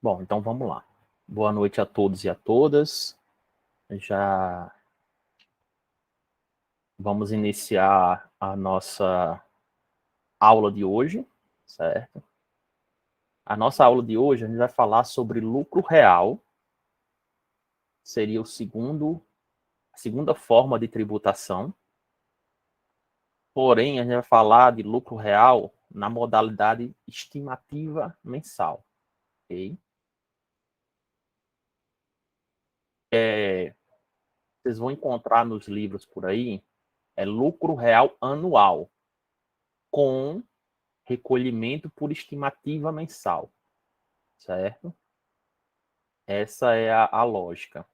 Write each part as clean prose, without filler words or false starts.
Bom, então vamos lá. Boa noite a todos e a todas. Já vamos iniciar a nossa aula de hoje, certo? A nossa aula de hoje a gente vai falar sobre lucro real. Seria a segunda forma de tributação. Porém, a gente vai falar de lucro real na modalidade estimativa mensal. Ok? Vocês vão encontrar nos livros por aí lucro real anual com recolhimento por estimativa mensal, certo? Essa é a lógica.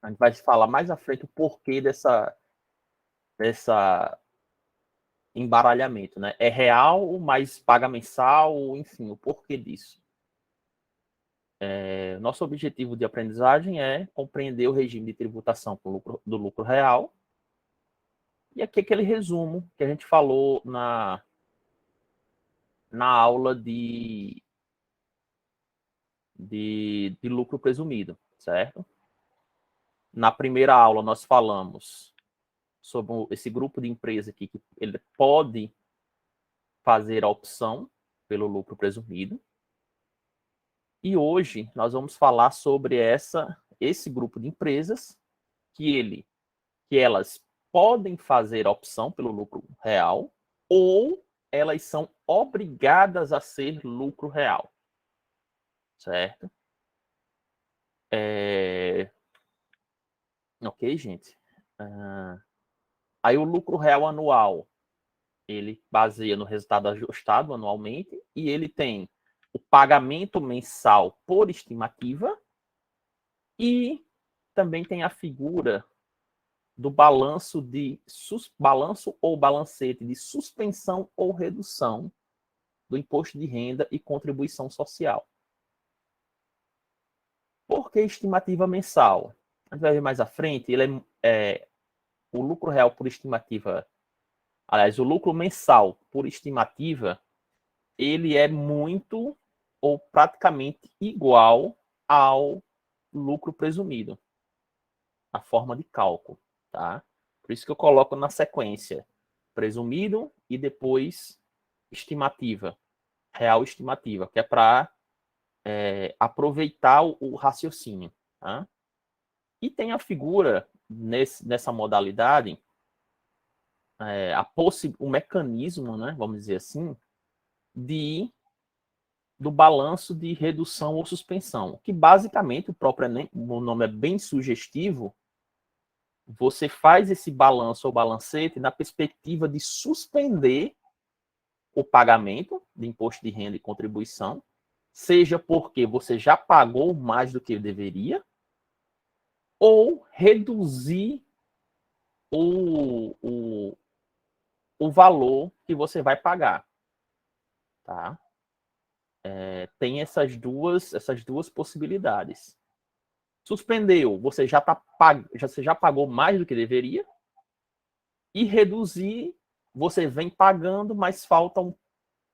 A gente vai falar mais à frente o porquê dessa embaralhamento, né? É real, mas paga mensal, enfim, o porquê disso. Nosso objetivo de aprendizagem é compreender o regime de tributação do lucro real. E aqui aquele resumo que a gente falou na aula de lucro presumido, certo? Na primeira aula nós falamos sobre esse grupo de empresa aqui que ele pode fazer a opção pelo lucro presumido. E hoje nós vamos falar sobre esse grupo de empresas que elas podem fazer a opção pelo lucro real ou elas são obrigadas a ser lucro real, certo? Ok, gente? Aí o lucro real anual, ele baseia no resultado ajustado anualmente e ele tem o pagamento mensal por estimativa e também tem a figura do balanço ou balancete de suspensão ou redução do imposto de renda e contribuição social. Por que estimativa mensal? A gente vai ver mais à frente, ele o lucro real por estimativa, aliás, o lucro mensal por estimativa, ele é muito ou praticamente igual ao lucro presumido, a forma de cálculo, tá? Por isso que eu coloco na sequência presumido e depois estimativa, real estimativa, que é para aproveitar o raciocínio, tá? E tem a figura nessa modalidade, o mecanismo, né, vamos dizer assim, do balanço de redução ou suspensão, que basicamente o nome é bem sugestivo. Você faz esse balanço ou balancete na perspectiva de suspender o pagamento de imposto de renda e contribuição, seja porque você já pagou mais do que deveria, ou reduzir o valor que você vai pagar. Tá? Tem essas duas possibilidades. Suspendeu, você já pagou mais do que deveria, e reduzir, você vem pagando, mas falta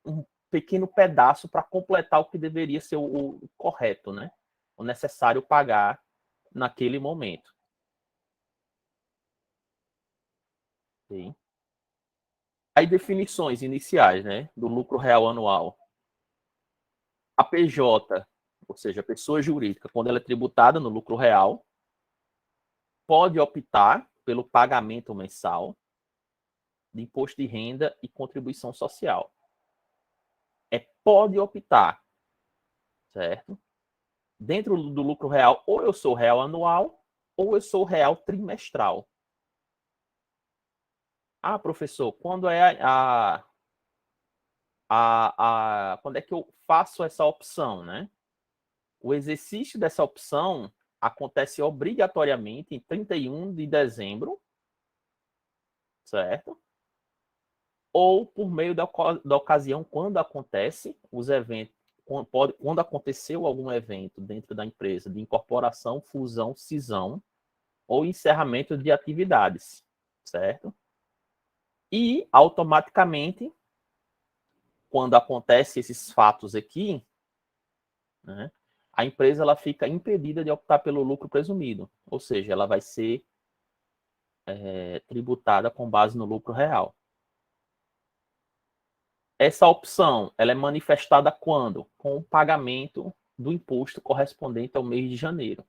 um pequeno pedaço para completar o que deveria ser o correto, né? O necessário pagar naquele momento. Sim. Aí, definições iniciais, né, do lucro real anual. A PJ, ou seja, a pessoa jurídica, quando ela é tributada no lucro real, pode optar pelo pagamento mensal de imposto de renda e contribuição social. Pode optar, certo? Dentro do lucro real, ou eu sou real anual, ou eu sou real trimestral. Ah, professor, quando é quando é que eu faço essa opção, né? O exercício dessa opção acontece obrigatoriamente em 31 de dezembro, certo? Ou por meio da ocasião, quando acontece os eventos, quando aconteceu algum evento dentro da empresa de incorporação, fusão, cisão ou encerramento de atividades, certo? E automaticamente, quando acontecem esses fatos aqui, né, a empresa ela fica impedida de optar pelo lucro presumido, ou seja, ela vai ser tributada com base no lucro real. Essa opção ela é manifestada quando? Com o pagamento do imposto correspondente ao mês de janeiro.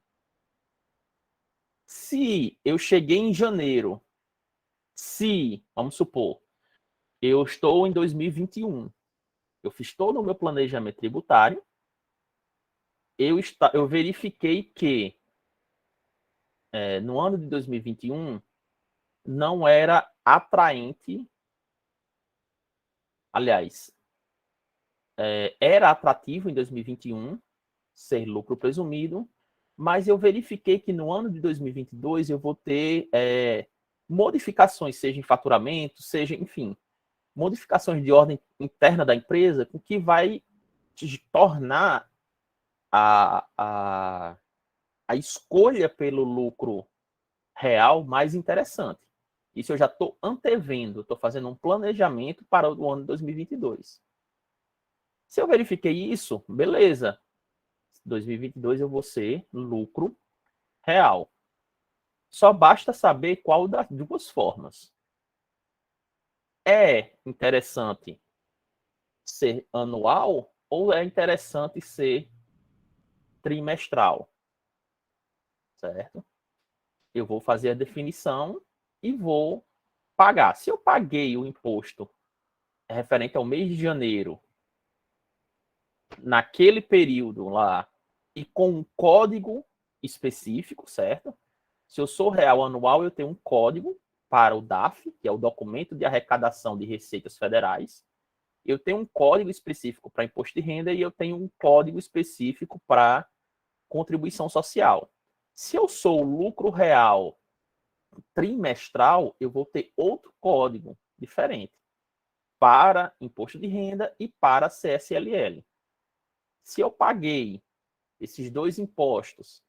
Se eu cheguei em janeiro, vamos supor, eu estou em 2021, eu fiz todo o meu planejamento tributário, eu verifiquei que no ano de 2021 não era atraente, aliás, era atrativo em 2021 ser lucro presumido, mas eu verifiquei que no ano de 2022 eu vou ter modificações, seja em faturamento, seja, enfim, modificações de ordem interna da empresa, o que vai tornar a escolha pelo lucro real mais interessante. Isso eu já estou antevendo, estou fazendo um planejamento para o ano de 2022. Se eu verifiquei isso, beleza. 2022 eu vou ser lucro real. Só basta saber qual das duas formas. É interessante ser anual ou é interessante ser trimestral? Certo? Eu vou fazer a definição e vou pagar. Se eu paguei o imposto referente ao mês de janeiro, naquele período lá, e com um código específico, certo? Se eu sou real anual, eu tenho um código para o DAF, que é o Documento de Arrecadação de Receitas Federais. Eu tenho um código específico para imposto de renda e eu tenho um código específico para contribuição social. Se eu sou lucro real trimestral, eu vou ter outro código diferente para imposto de renda e para CSLL. Se eu paguei esses dois impostos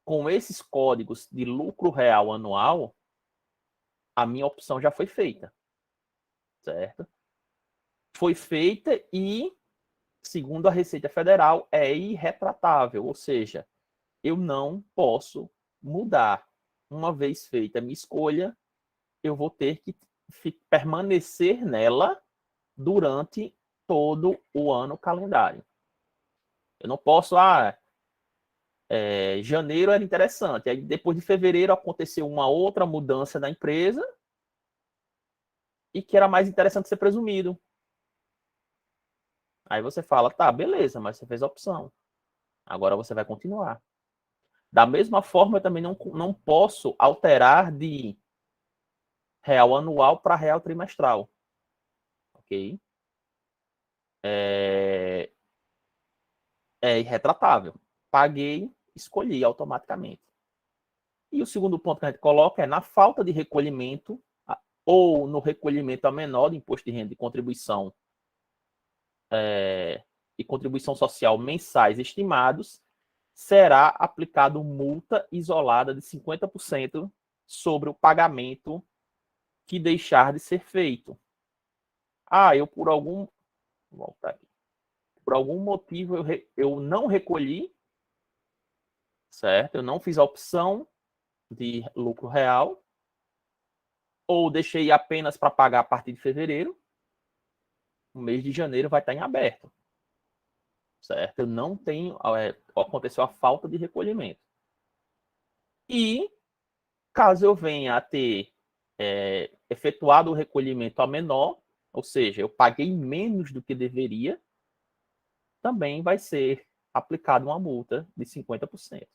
com esses códigos de lucro real anual, a minha opção já foi feita, certo? Foi feita e, segundo a Receita Federal, é irretratável, ou seja, eu não posso mudar. Uma vez feita a minha escolha, eu vou ter que permanecer nela durante todo o ano calendário. Eu não posso, janeiro era interessante, aí depois de fevereiro aconteceu uma outra mudança na empresa e que era mais interessante ser presumido. Aí você fala, tá, beleza, mas você fez a opção. Agora você vai continuar. Da mesma forma, eu também não posso alterar de real anual para real trimestral. Ok? É irretratável. Paguei, escolhi automaticamente. E o segundo ponto que a gente coloca é na falta de recolhimento ou no recolhimento a menor de imposto de renda e contribuição e contribuição social mensais estimados, será aplicado multa isolada de 50% sobre o pagamento que deixar de ser feito. Eu por algum motivo eu não recolhi, certo? Eu não fiz a opção de lucro real, ou deixei apenas para pagar a partir de fevereiro, o mês de janeiro vai estar em aberto, certo? Eu não tenho, aconteceu a falta de recolhimento. E caso eu venha a ter efetuado o recolhimento a menor, ou seja, eu paguei menos do que deveria, também vai ser aplicada uma multa de 50%.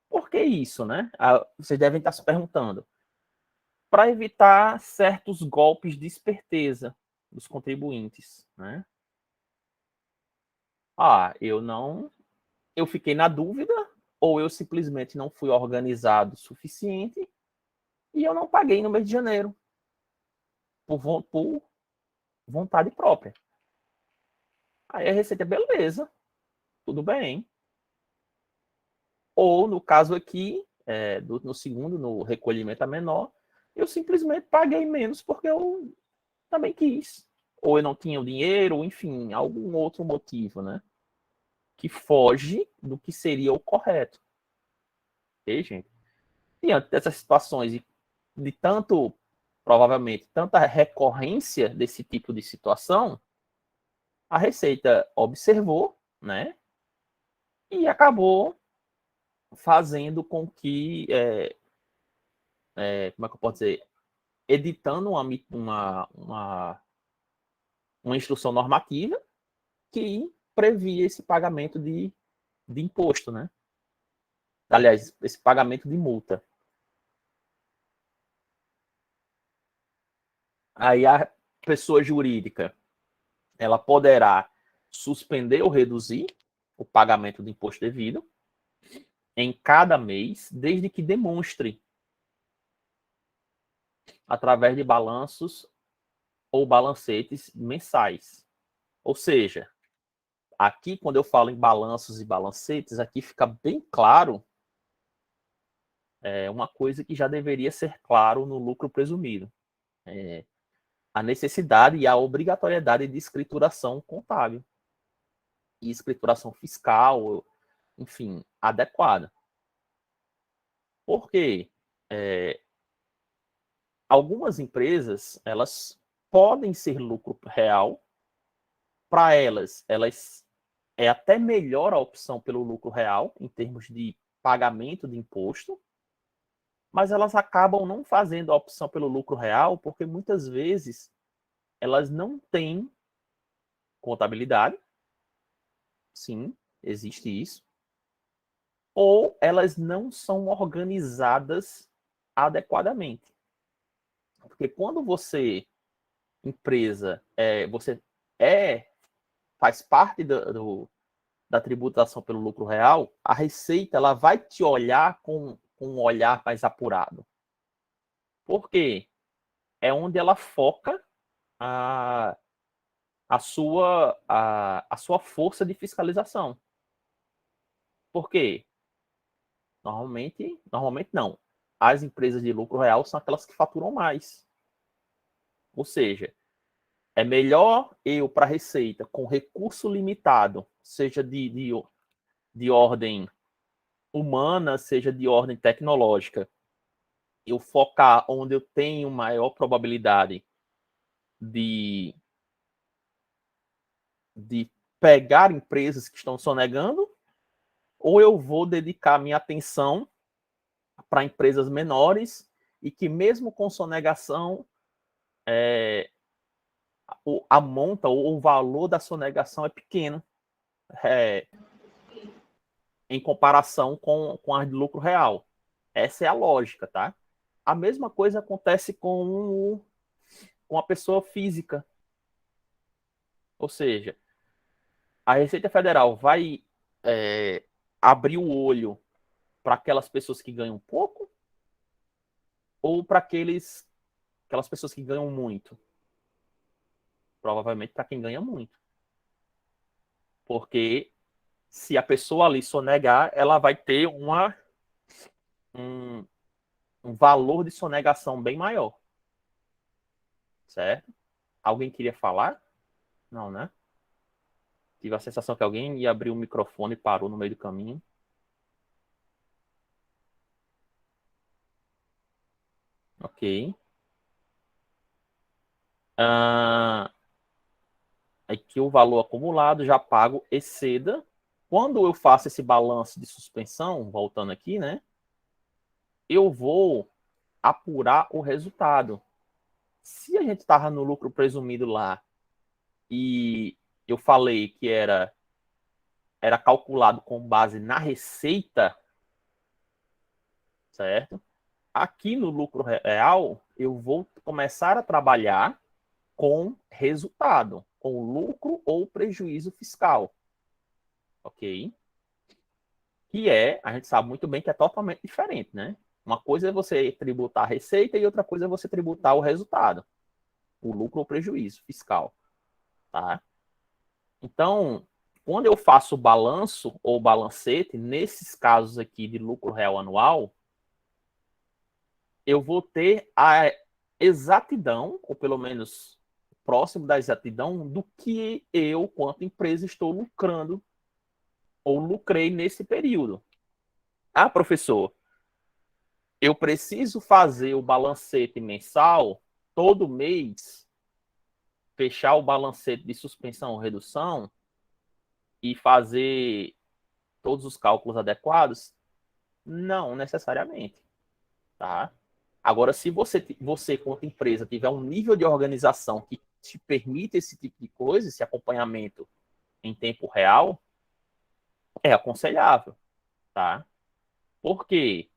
Por que isso, né? Vocês devem estar se perguntando. Para evitar certos golpes de esperteza dos contribuintes, né? Eu fiquei na dúvida, ou eu simplesmente não fui organizado o suficiente e eu não paguei no mês de janeiro, por vontade própria. Aí a Receita, beleza, tudo bem. Ou, no caso aqui, no segundo, no recolhimento a menor, eu simplesmente paguei menos porque eu também quis. Ou eu não tinha o dinheiro, ou enfim, algum outro motivo, né? que foge do que seria o correto. Ok, gente? Diante dessas situações de tanto, provavelmente, tanta recorrência desse tipo de situação, a Receita observou, né? E acabou fazendo com que, como é que eu posso dizer, editando uma instrução normativa que previa esse pagamento de imposto, né? Aliás, esse pagamento de multa. Aí a pessoa jurídica, ela poderá suspender ou reduzir o pagamento do imposto devido em cada mês, desde que demonstre através de balanços ou balancetes mensais. Ou seja, aqui quando eu falo em balanços e balancetes, aqui fica bem claro uma coisa que já deveria ser claro no lucro presumido. A necessidade e a obrigatoriedade de escrituração contábil e escrituração fiscal, enfim, adequada. Por quê? Algumas empresas, elas podem ser lucro real. Para elas é até melhor a opção pelo lucro real, em termos de pagamento de imposto, mas elas acabam não fazendo a opção pelo lucro real, porque muitas vezes elas não têm contabilidade, sim, existe isso, ou elas não são organizadas adequadamente. Porque quando você, empresa, você faz parte da tributação pelo lucro real, a Receita ela vai te olhar com um olhar mais apurado. Por quê? É onde ela foca a sua força de fiscalização. Por quê? Normalmente não. As empresas de lucro real são aquelas que faturam mais. Ou seja, é melhor eu, para a Receita, com recurso limitado, seja de ordem humana, seja de ordem tecnológica, eu focar onde eu tenho maior probabilidade de pegar empresas que estão sonegando, ou eu vou dedicar minha atenção para empresas menores e que mesmo com sonegação, a monta ou o valor da sonegação é pequeno em comparação com a de lucro real. Essa é a lógica, tá? A mesma coisa acontece com a pessoa física. Ou seja, a Receita Federal vai abrir o olho para aquelas pessoas que ganham pouco ou para aquelas pessoas que ganham muito? Provavelmente para quem ganha muito. Porque se a pessoa ali sonegar, ela vai ter um valor de sonegação bem maior. Certo? Alguém queria falar? Não, né? Tive a sensação que alguém ia abrir o microfone e parou no meio do caminho. Ok. É que o valor acumulado já pago exceda. Quando eu faço esse balanço de suspensão, voltando aqui, né? Eu vou apurar o resultado. Se a gente estava no lucro presumido lá e eu falei que era calculado com base na receita, certo? Aqui no lucro real, eu vou começar a trabalhar com resultado, com lucro ou prejuízo fiscal. Ok? Que a gente sabe muito bem que é totalmente diferente, né? Uma coisa é você tributar a receita e outra coisa é você tributar o resultado, o lucro ou prejuízo fiscal, tá? Então, quando eu faço o balanço ou balancete, nesses casos aqui de lucro real anual, eu vou ter a exatidão, ou pelo menos próximo da exatidão, do que eu, quanto empresa, estou lucrando ou lucrei nesse período. Ah, professor, eu preciso fazer o balancete mensal todo mês, fechar o balancete de suspensão ou redução e fazer todos os cálculos adequados? Não necessariamente, tá? Agora, se você quanto empresa, tiver um nível de organização que te permite esse tipo de coisa, esse acompanhamento em tempo real, é aconselhável, tá? Porque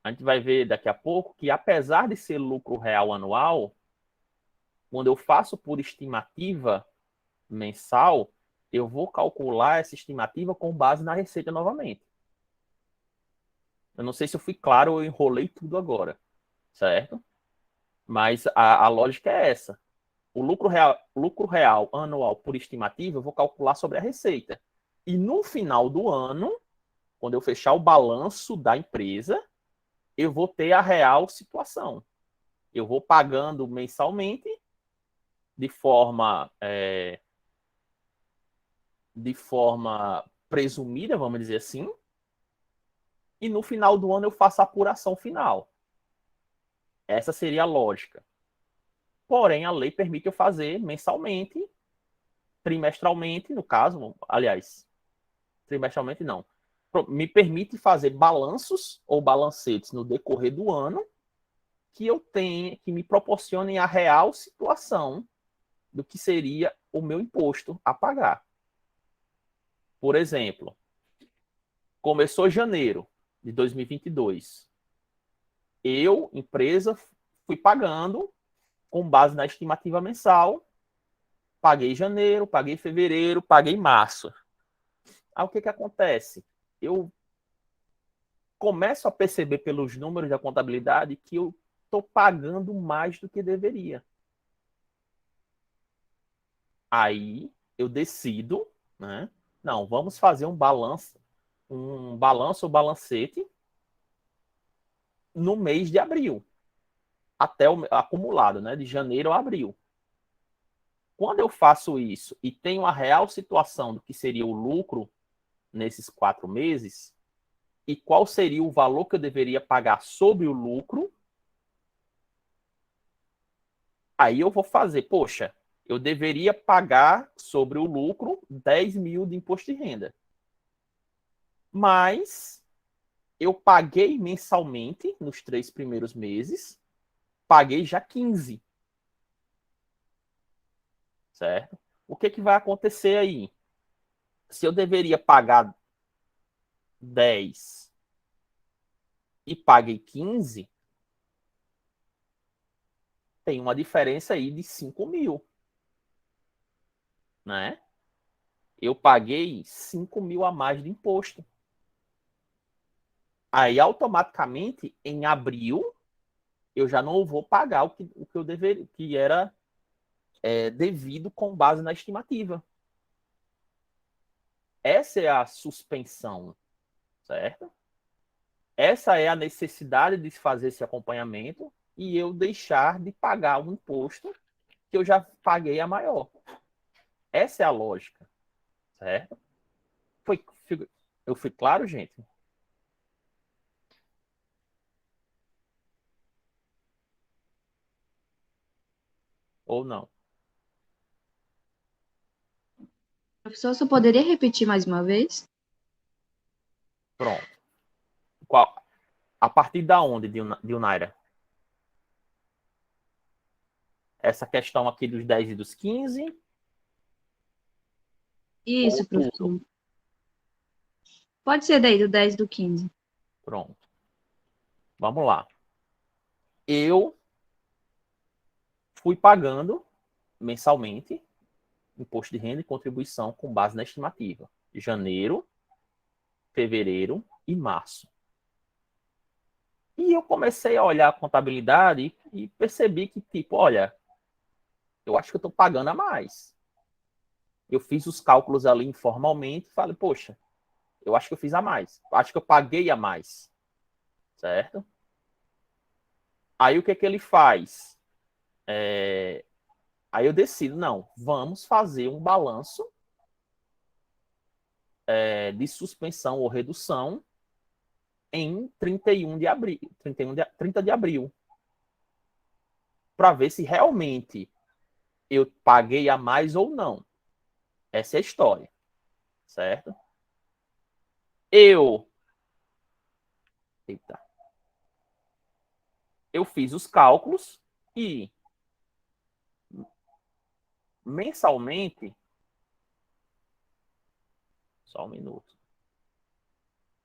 a gente vai ver daqui a pouco que, apesar de ser lucro real anual, quando eu faço por estimativa mensal, eu vou calcular essa estimativa com base na receita novamente. Eu não sei se eu fui claro ou eu enrolei tudo agora, certo? Mas a lógica é essa. O lucro real anual por estimativa, eu vou calcular sobre a receita. E no final do ano, quando eu fechar o balanço da empresa, eu vou ter a real situação. Eu vou pagando mensalmente de forma presumida, vamos dizer assim, e no final do ano eu faço a apuração final. Essa seria a lógica. Porém, a lei permite eu fazer mensalmente, trimestralmente, no caso, aliás, trimestralmente não. Me permite fazer balanços ou balancetes no decorrer do ano que me proporcionem a real situação do que seria o meu imposto a pagar. Por exemplo, começou janeiro de 2022. Eu, empresa, fui pagando com base na estimativa mensal. Paguei janeiro, paguei fevereiro, paguei março. Aí o que acontece? Eu começo a perceber pelos números da contabilidade que eu estou pagando mais do que deveria. Aí eu decido, né? Não, vamos fazer um balanço ou balancete no mês de abril, até o acumulado, né? De janeiro a abril. Quando eu faço isso e tenho a real situação do que seria o lucro nesses 4 meses, e qual seria o valor que eu deveria pagar sobre o lucro, aí eu vou fazer, poxa, eu deveria pagar sobre o lucro 10 mil de imposto de renda. Mas eu paguei mensalmente nos 3 primeiros meses, paguei já 15, certo? O que vai acontecer aí? Se eu deveria pagar 10 e paguei 15, tem uma diferença aí de 5 mil, né? Eu paguei 5 mil a mais de imposto. Aí, automaticamente, em abril, eu já não vou pagar o que eu deveria, que era devido com base na estimativa. Essa é a suspensão, certo? Essa é a necessidade de fazer esse acompanhamento e eu deixar de pagar o imposto que eu já paguei a maior. Essa é a lógica, certo? Foi, eu fui claro, gente? Ou não? Professor, você poderia repetir mais uma vez? Pronto. Qual, a partir da onde, Dilnaira? Essa questão aqui dos 10 e dos 15 ou Isso, tudo? professor. Pode ser daí, do 10 do 15. Pronto. Vamos lá. Eu fui pagando mensalmente imposto de renda e contribuição com base na estimativa. Janeiro, fevereiro e março. E eu comecei a olhar a contabilidade e percebi que, tipo, olha, eu acho que eu estou pagando a mais. Eu fiz os cálculos ali informalmente e falei, poxa, eu acho que eu fiz a mais. Eu acho que eu paguei a mais. Certo? Aí o que ele faz? Aí eu decido, não, vamos fazer um balanço de suspensão ou redução em 31 de abril, 30 de abril, para ver se realmente eu paguei a mais ou não. Essa é a história, certo? Eu, eita, eu fiz os cálculos e mensalmente, só um minuto,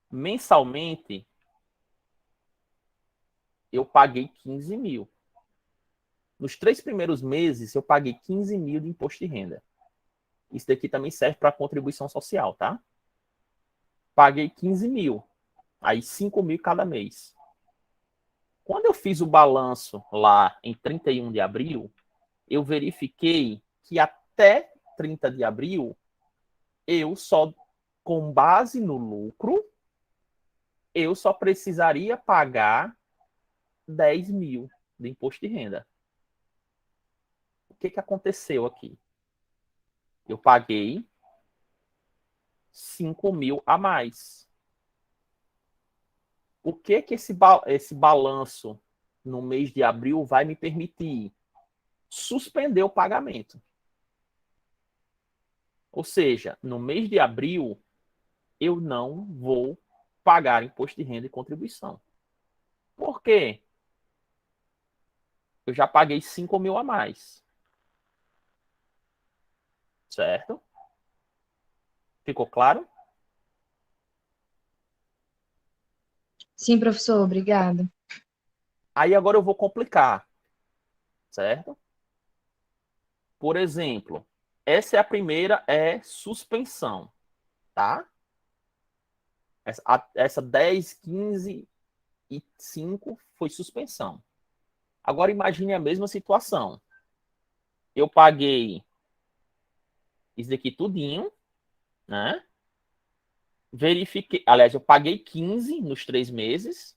mensalmente eu paguei 15 mil. Nos 3 primeiros meses eu paguei 15 mil de imposto de renda. Isso daqui também serve para contribuição social, tá? Paguei 15 mil, aí 5 mil cada mês. Quando eu fiz o balanço lá em 31 de abril, eu verifiquei que até 30 de abril, eu só, com base no lucro, eu só precisaria pagar 10 mil de imposto de renda. O que, que aconteceu aqui? Eu paguei 5 mil a mais. O que que esse balanço no mês de abril vai me permitir? Suspender o pagamento. Ou seja, no mês de abril, eu não vou pagar imposto de renda e contribuição. Por quê? Eu já paguei 5 mil a mais. Certo? Ficou claro? Sim, professor, obrigada. Aí agora eu vou complicar. Certo? Por exemplo, essa é a primeira, é suspensão. Tá? Essa 10, 15 e 5 foi suspensão. Agora imagine a mesma situação. Eu paguei isso daqui tudinho, né? Verifiquei, aliás, eu paguei 15 nos 3 meses,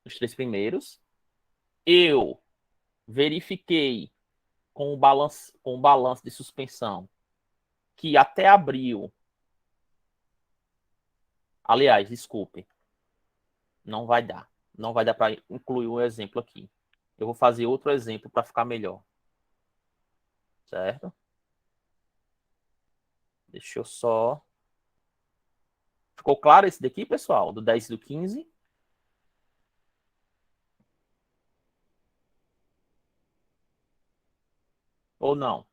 nos 3 primeiros. Eu verifiquei com o balanço de suspensão que até abril, aliás, desculpe, não vai dar. Não vai dar para incluir um exemplo aqui. Eu vou fazer outro exemplo para ficar melhor. Certo? Deixa eu só. Ficou claro esse daqui, pessoal? Do 10 e do 15? Ou não?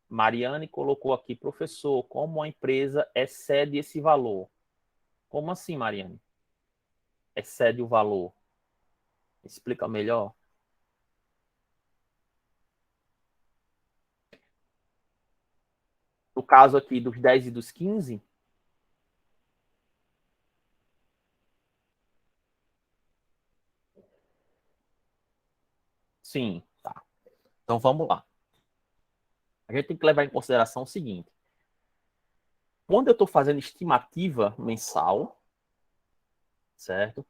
Mariane colocou aqui, professor, como a empresa excede esse valor? Como assim, Mariane? Excede o valor? Explica melhor. No caso aqui dos 10 e dos 15? Sim, tá. Então vamos lá. A gente tem que levar em consideração o seguinte: quando eu estou fazendo estimativa mensal, certo?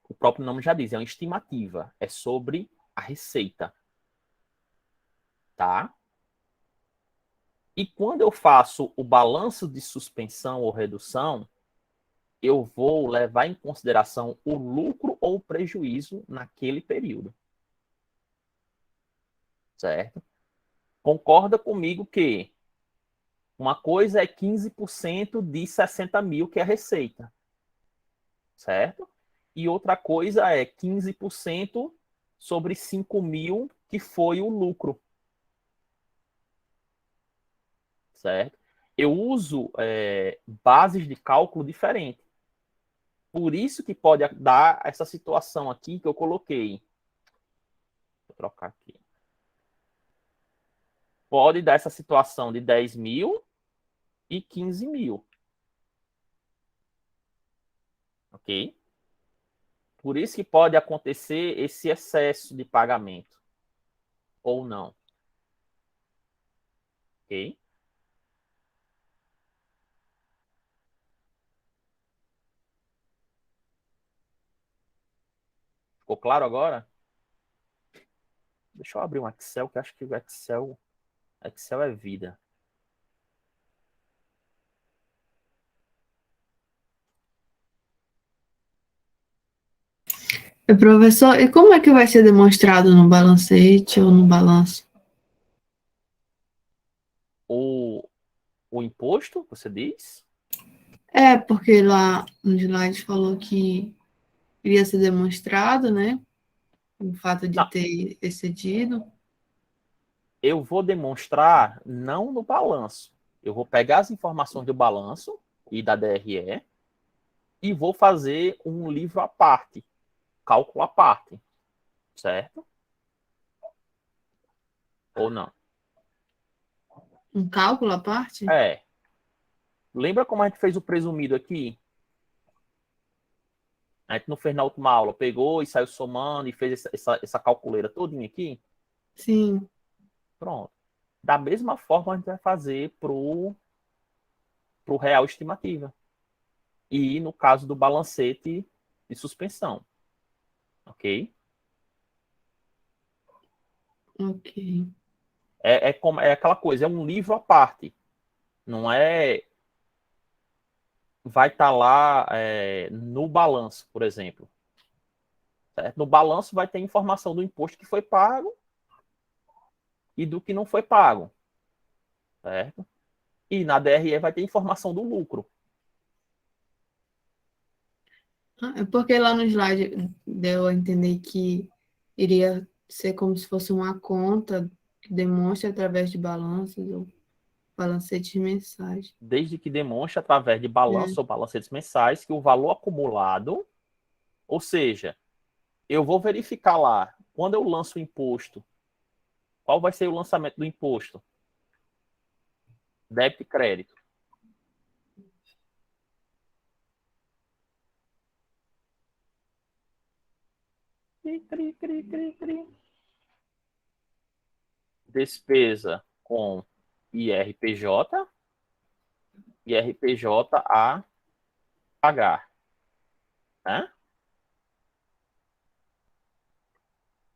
O próprio nome já diz, é uma estimativa, é sobre a receita, tá? E quando eu faço o balanço de suspensão ou redução, eu vou levar em consideração o lucro ou o prejuízo naquele período, certo? Concorda comigo que uma coisa é 15% de 60 mil, que é a receita, certo? E outra coisa é 15% sobre 5 mil, que foi o lucro, certo? Eu uso bases de cálculo diferentes. Por isso que pode dar essa situação aqui que eu coloquei. Vou trocar aqui. Pode dar essa situação de 10 mil e 15 mil. Ok? Por isso que pode acontecer esse excesso de pagamento. Ou não. Ok? Ficou claro agora? Deixa eu abrir um Excel, que acho que o Excel é vida. Professor, e como é que vai ser demonstrado no balancete ou no balanço? O imposto, você diz? É, porque lá no slide falou que iria ser demonstrado, né? O fato de Não, ter excedido. eu vou demonstrar não no balanço. Eu vou pegar as informações do balanço e da DRE e vou fazer um livro à parte, cálculo à parte, certo? Ou não? Um cálculo à parte? É. Lembra como a gente fez o presumido aqui? A gente não fez na última aula, pegou e saiu somando e fez essa calculeira todinha aqui? Sim. Pronto. Da mesma forma, a gente vai fazer para o real estimativa. E no caso do balancete de suspensão. Ok? Ok. É aquela coisa, é um livro à parte. Não é. Vai estar lá no balanço, por exemplo. Certo? No balanço vai ter informação do imposto que foi pago e do que não foi pago. Certo? E na DRE vai ter informação do lucro. É porque lá no slide deu a entender que iria ser como se fosse uma conta que demonstre através de balanços ou balancetes mensais. Desde que demonstre através de É. balanço ou balancetes mensais que o valor acumulado, ou seja, eu vou verificar lá, quando eu lanço o imposto, qual vai ser o lançamento do imposto? Débito e crédito. Cri, cri, cri, cri, cri. Despesa com IRPJ, IRPJ a pagar. Né?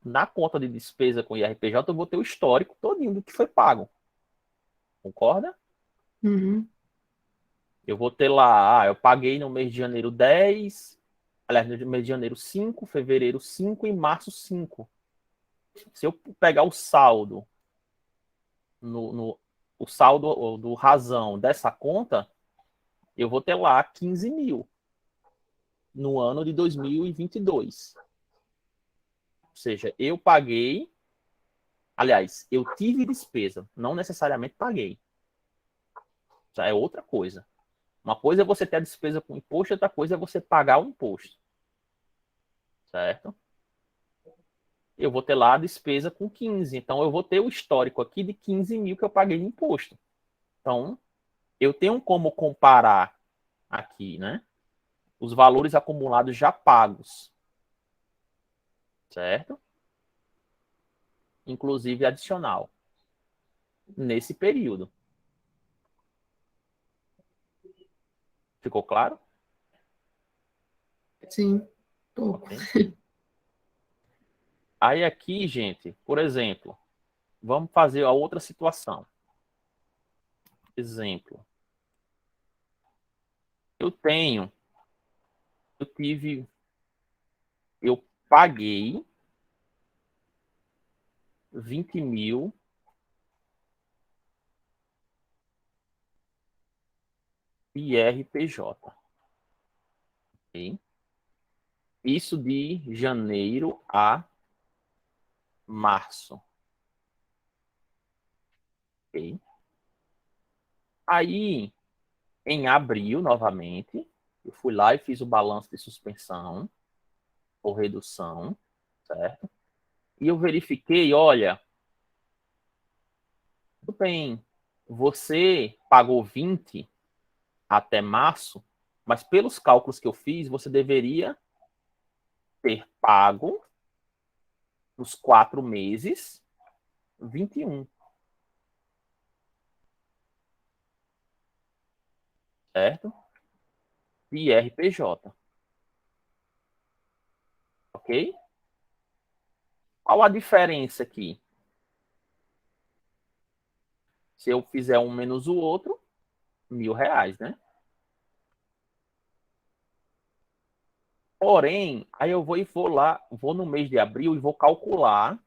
Na conta de despesa com IRPJ, eu vou ter o histórico todinho do que foi pago. Concorda? Uhum. Eu vou ter lá, eu paguei no mês de janeiro 10, aliás, no mês de janeiro 5, fevereiro 5 e março 5. Se eu pegar o saldo, o saldo do razão dessa conta, eu vou ter lá 15 mil no ano de 2022. Ou seja, eu paguei, aliás, eu tive despesa, não necessariamente paguei. Já é outra coisa. Uma coisa é você ter a despesa com imposto, outra coisa é você pagar o imposto. Certo? Eu vou ter lá a despesa com 15. Então, eu vou ter o histórico aqui de 15 mil que eu paguei de imposto. Então, eu tenho como comparar aqui, né? Os valores acumulados já pagos. Certo? Inclusive adicional. Nesse período. Ficou claro? Sim. Pouco. Ok. Aí aqui, gente, por exemplo, vamos fazer a outra situação. Exemplo. Eu eu paguei 20 mil IRPJ. Ok? Isso de janeiro a março. Ok? Aí, em abril, novamente, eu fui lá e fiz o balanço de suspensão ou redução, certo? E eu verifiquei, olha, tudo bem, você pagou 20 até março, mas pelos cálculos que eu fiz, você deveria ter pago nos 4 meses 21, certo? De IRPJ, ok? Qual a diferença aqui? Se eu fizer um menos o outro, R$ 1.000, né? Porém, aí eu vou lá, vou no mês de abril e vou calcular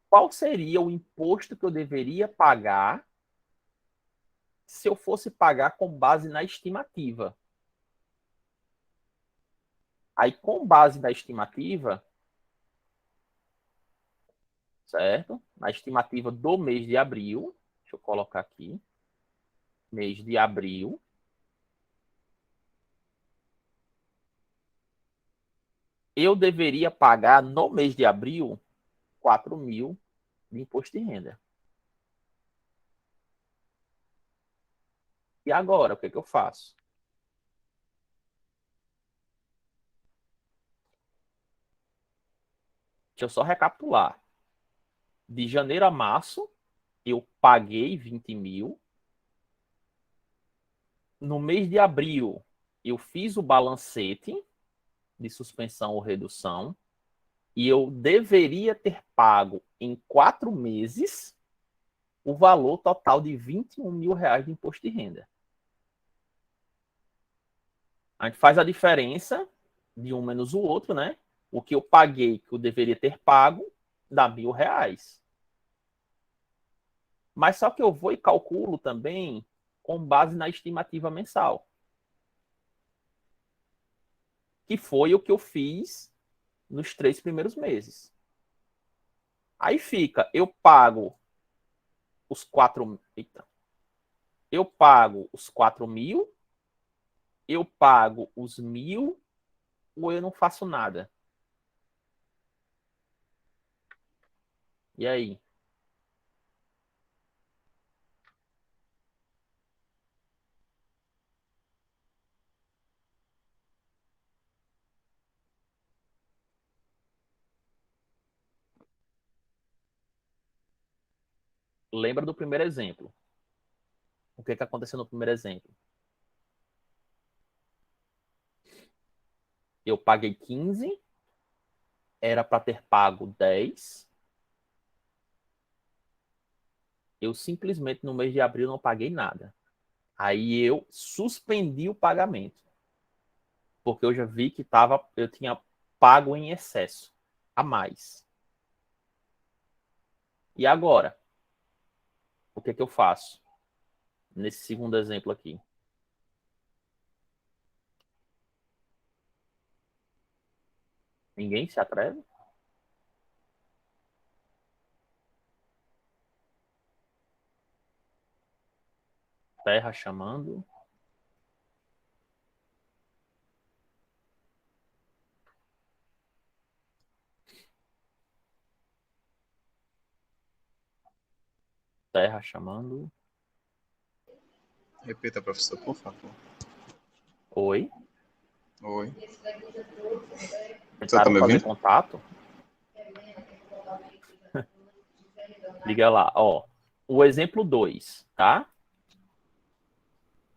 qual seria o imposto que eu deveria pagar se eu fosse pagar com base na estimativa. Aí, com base na estimativa, certo? Na estimativa do mês de abril, deixa eu colocar aqui, mês de abril, eu deveria pagar no mês de abril 4.000 de imposto de renda. E agora, o que eu faço? Deixa eu só recapitular. De janeiro a março, eu paguei 20.000. No mês de abril, eu fiz o balancete de suspensão ou redução e eu deveria ter pago em 4 meses o valor total de R$ 21.000 de imposto de renda. A gente faz a diferença de um menos o outro, né? O que eu paguei, que eu deveria ter pago, dá R$ 1.000. Mas só que eu vou e calculo também com base na estimativa mensal. Que foi o que eu fiz nos 3 primeiros meses. Aí fica, eu pago os 4... Eita. Eu pago os 4.000, eu pago os 1.000, ou eu não faço nada. E aí? Lembra do primeiro exemplo. O que aconteceu no primeiro exemplo? Eu paguei 15, era para ter pago 10. Eu simplesmente no mês de abril não paguei nada. Aí eu suspendi o pagamento. Porque eu já vi que eu tinha pago em excesso, a mais. E agora? O que eu faço? Nesse segundo exemplo aqui. Ninguém se atreve? Terra chamando. Terra chamando. Repita, professor, por favor. Oi. Oi. Você tá Tentaram me fazer ouvindo? contato? Liga lá, ó. O exemplo 2, tá?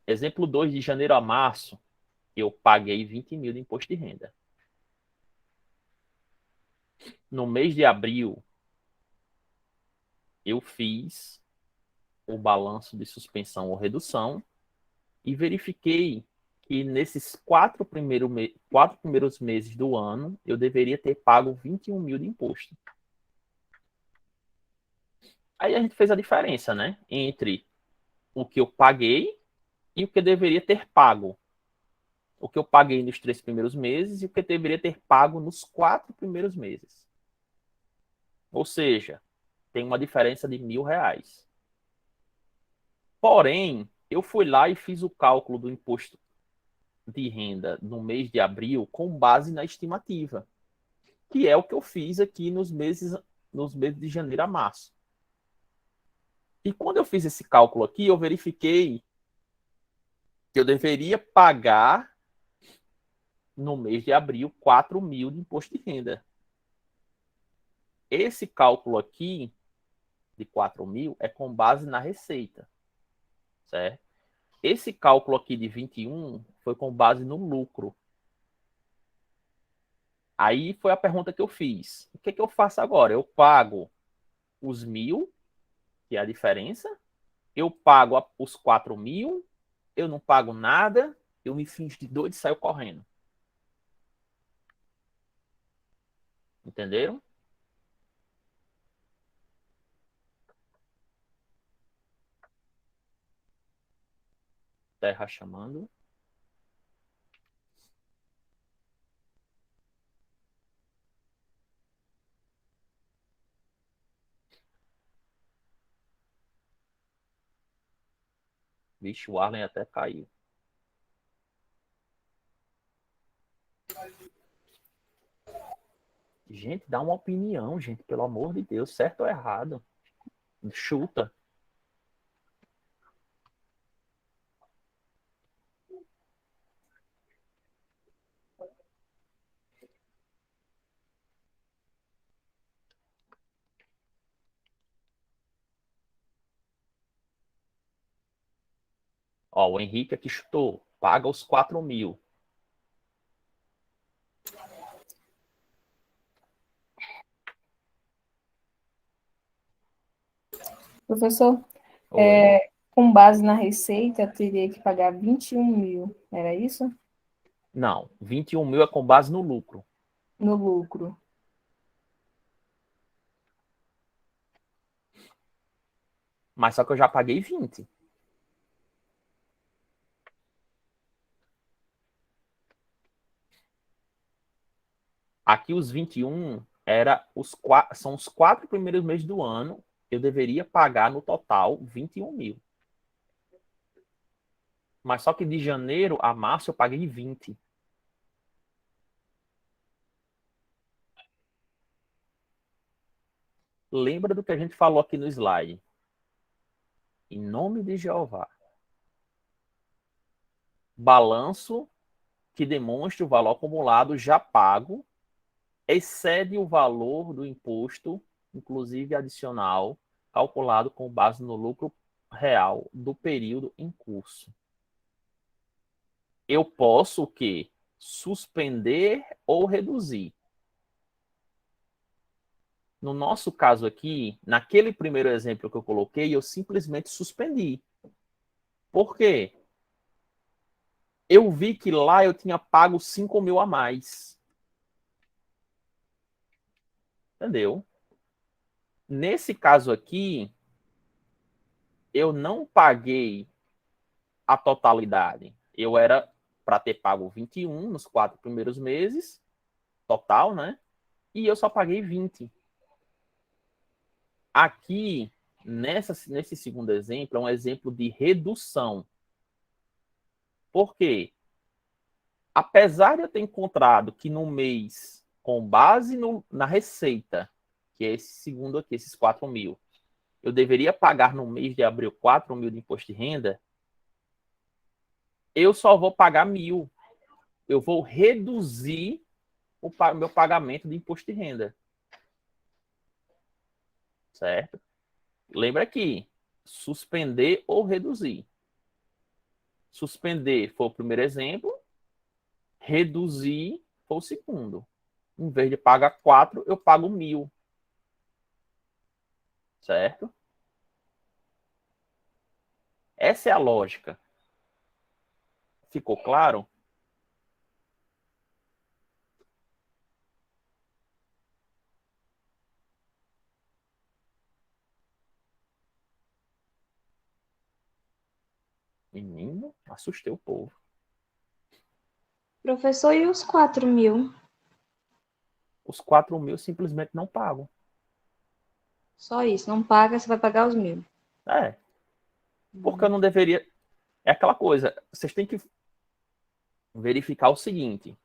Exemplo 2, de janeiro a março, eu paguei 20.000 de imposto de renda. No mês de abril, eu fiz o balanço de suspensão ou redução e verifiquei que nesses 4 primeiros meses do ano, eu deveria ter pago 21.000 de imposto. Aí a gente fez a diferença, né? Entre o que eu paguei e o que eu deveria ter pago. O que eu paguei nos 3 primeiros meses e o que eu deveria ter pago nos 4 primeiros meses. Ou seja, tem uma diferença de R$ 1.000. Porém, eu fui lá e fiz o cálculo do imposto de renda no mês de abril com base na estimativa, que é o que eu fiz aqui nos meses de janeiro a março. E quando eu fiz esse cálculo aqui, eu verifiquei que eu deveria pagar no mês de abril 4.000 de imposto de renda. Esse cálculo aqui de 4.000 é com base na receita, certo? Esse cálculo aqui de 21 foi com base no lucro. Aí foi a pergunta que eu fiz. que eu faço agora? Eu pago os 1.000, que é a diferença, eu pago os 4.000, eu não pago nada, eu me finjo de doido e saio correndo. Entenderam? Terra chamando. Vixe, o Arlen até caiu. Gente, dá uma opinião, gente, pelo amor de Deus, certo ou errado? Chuta. Ó, o Henrique aqui chutou. Paga os 4.000. Professor, Oi. com base na receita, eu teria que pagar 21.000, era isso? Não, 21.000 é com base no lucro. No lucro. Mas só que eu já paguei 20. Aqui os 21 são os 4 primeiros meses do ano. Eu deveria pagar no total 21.000. Mas só que de janeiro a março eu paguei 20. Lembra do que a gente falou aqui no slide. Em nome de Jeová. Balanço que demonstre o valor acumulado já pago excede o valor do imposto, inclusive adicional, calculado com base no lucro real do período em curso. Eu posso o quê? Suspender ou reduzir. No nosso caso aqui, naquele primeiro exemplo que eu coloquei, eu simplesmente suspendi. Por quê? Eu vi que lá eu tinha pago 5.000 a mais. Entendeu? Nesse caso aqui, eu não paguei a totalidade. Eu era para ter pago 21 nos 4 primeiros meses, total, né? E eu só paguei 20. Aqui, nesse segundo exemplo, é um exemplo de redução. Por quê? Apesar de eu ter encontrado que no mês, com base na receita, que é esse segundo aqui, esses 4.000, eu deveria pagar no mês de abril 4.000 de imposto de renda, eu só vou pagar 1.000. Eu vou reduzir o meu pagamento de imposto de renda. Certo? Lembra aqui, suspender ou reduzir. Suspender foi o primeiro exemplo, reduzir foi o segundo. Em vez de pagar 4, eu pago 1.000. Certo? Essa é a lógica. Ficou claro? Menino, assustei o povo. Professor, e os 4.000? Os 4.000 simplesmente não pagam. Só isso, não paga, você vai pagar os 1.000. É. Porque eu não deveria. É aquela coisa. Vocês têm que verificar o seguinte.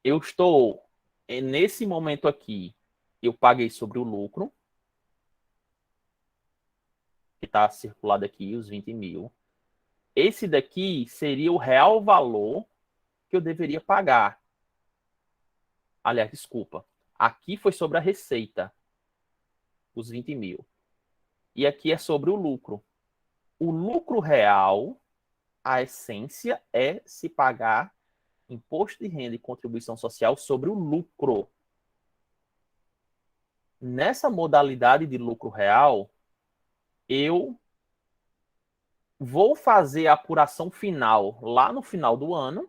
Eu estou, nesse momento aqui, eu paguei sobre o lucro, que está circulado aqui, os 20.000. Esse daqui seria o real valor que eu deveria pagar. Aliás, desculpa. Aqui foi sobre a receita, os 20.000. E aqui é sobre o lucro. O lucro real, a essência é se pagar imposto de renda e contribuição social sobre o lucro. Nessa modalidade de lucro real, eu vou fazer a apuração final lá no final do ano,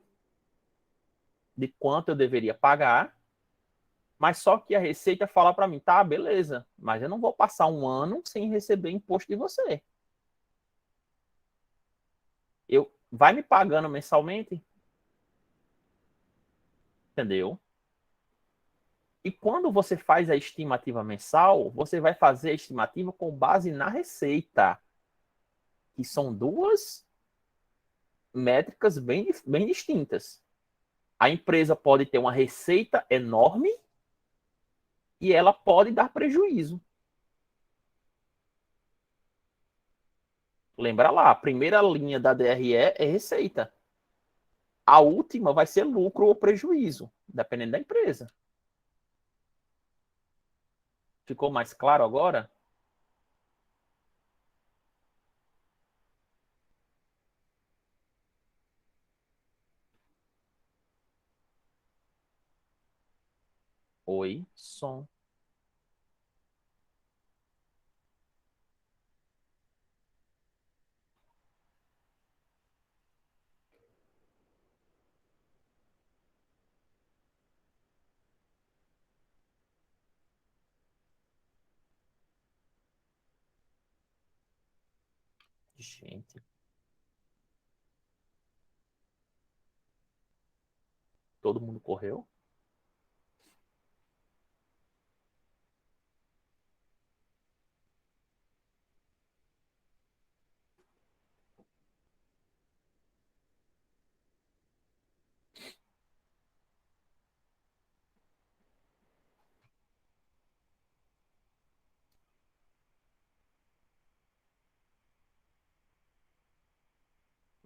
de quanto eu deveria pagar, mas só que a Receita fala para mim, tá, beleza, mas eu não vou passar um ano sem receber imposto de você. Vai me pagando mensalmente? Entendeu? E quando você faz a estimativa mensal, você vai fazer a estimativa com base na receita, que são duas métricas bem distintas. A empresa pode ter uma receita enorme e ela pode dar prejuízo. Lembra lá, a primeira linha da DRE é receita. A última vai ser lucro ou prejuízo, dependendo da empresa. Ficou mais claro agora? Oi, som. Gente. Todo mundo correu?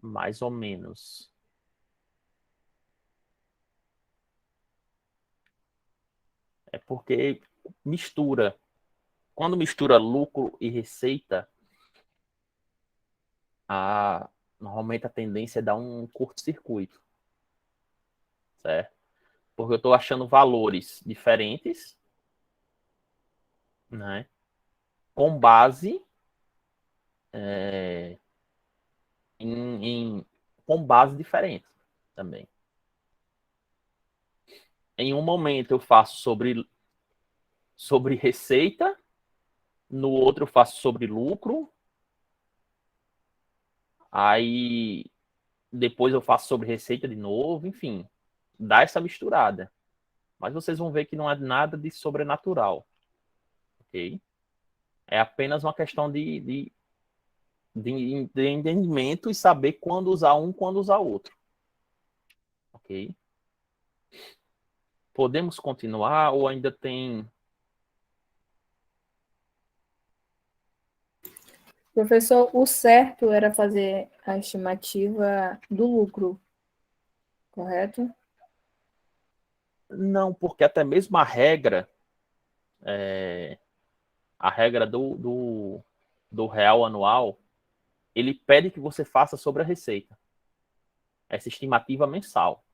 Mais ou menos. É porque mistura. Quando mistura lucro e receita, normalmente a tendência é dar um curto-circuito, certo? Porque eu estou achando valores diferentes, né? Com base com base diferente também. Em um momento eu faço sobre receita, no outro eu faço sobre lucro, aí depois eu faço sobre receita de novo, enfim, dá essa misturada. Mas vocês vão ver que não é nada de sobrenatural, ok? É apenas uma questão de entendimento e saber quando usar um, quando usar outro, ok? Podemos continuar ou ainda tem... Professor, o certo era fazer a estimativa do lucro, correto? Não, porque até mesmo a regra do real anual, ele pede que você faça sobre a receita. Essa estimativa mensal.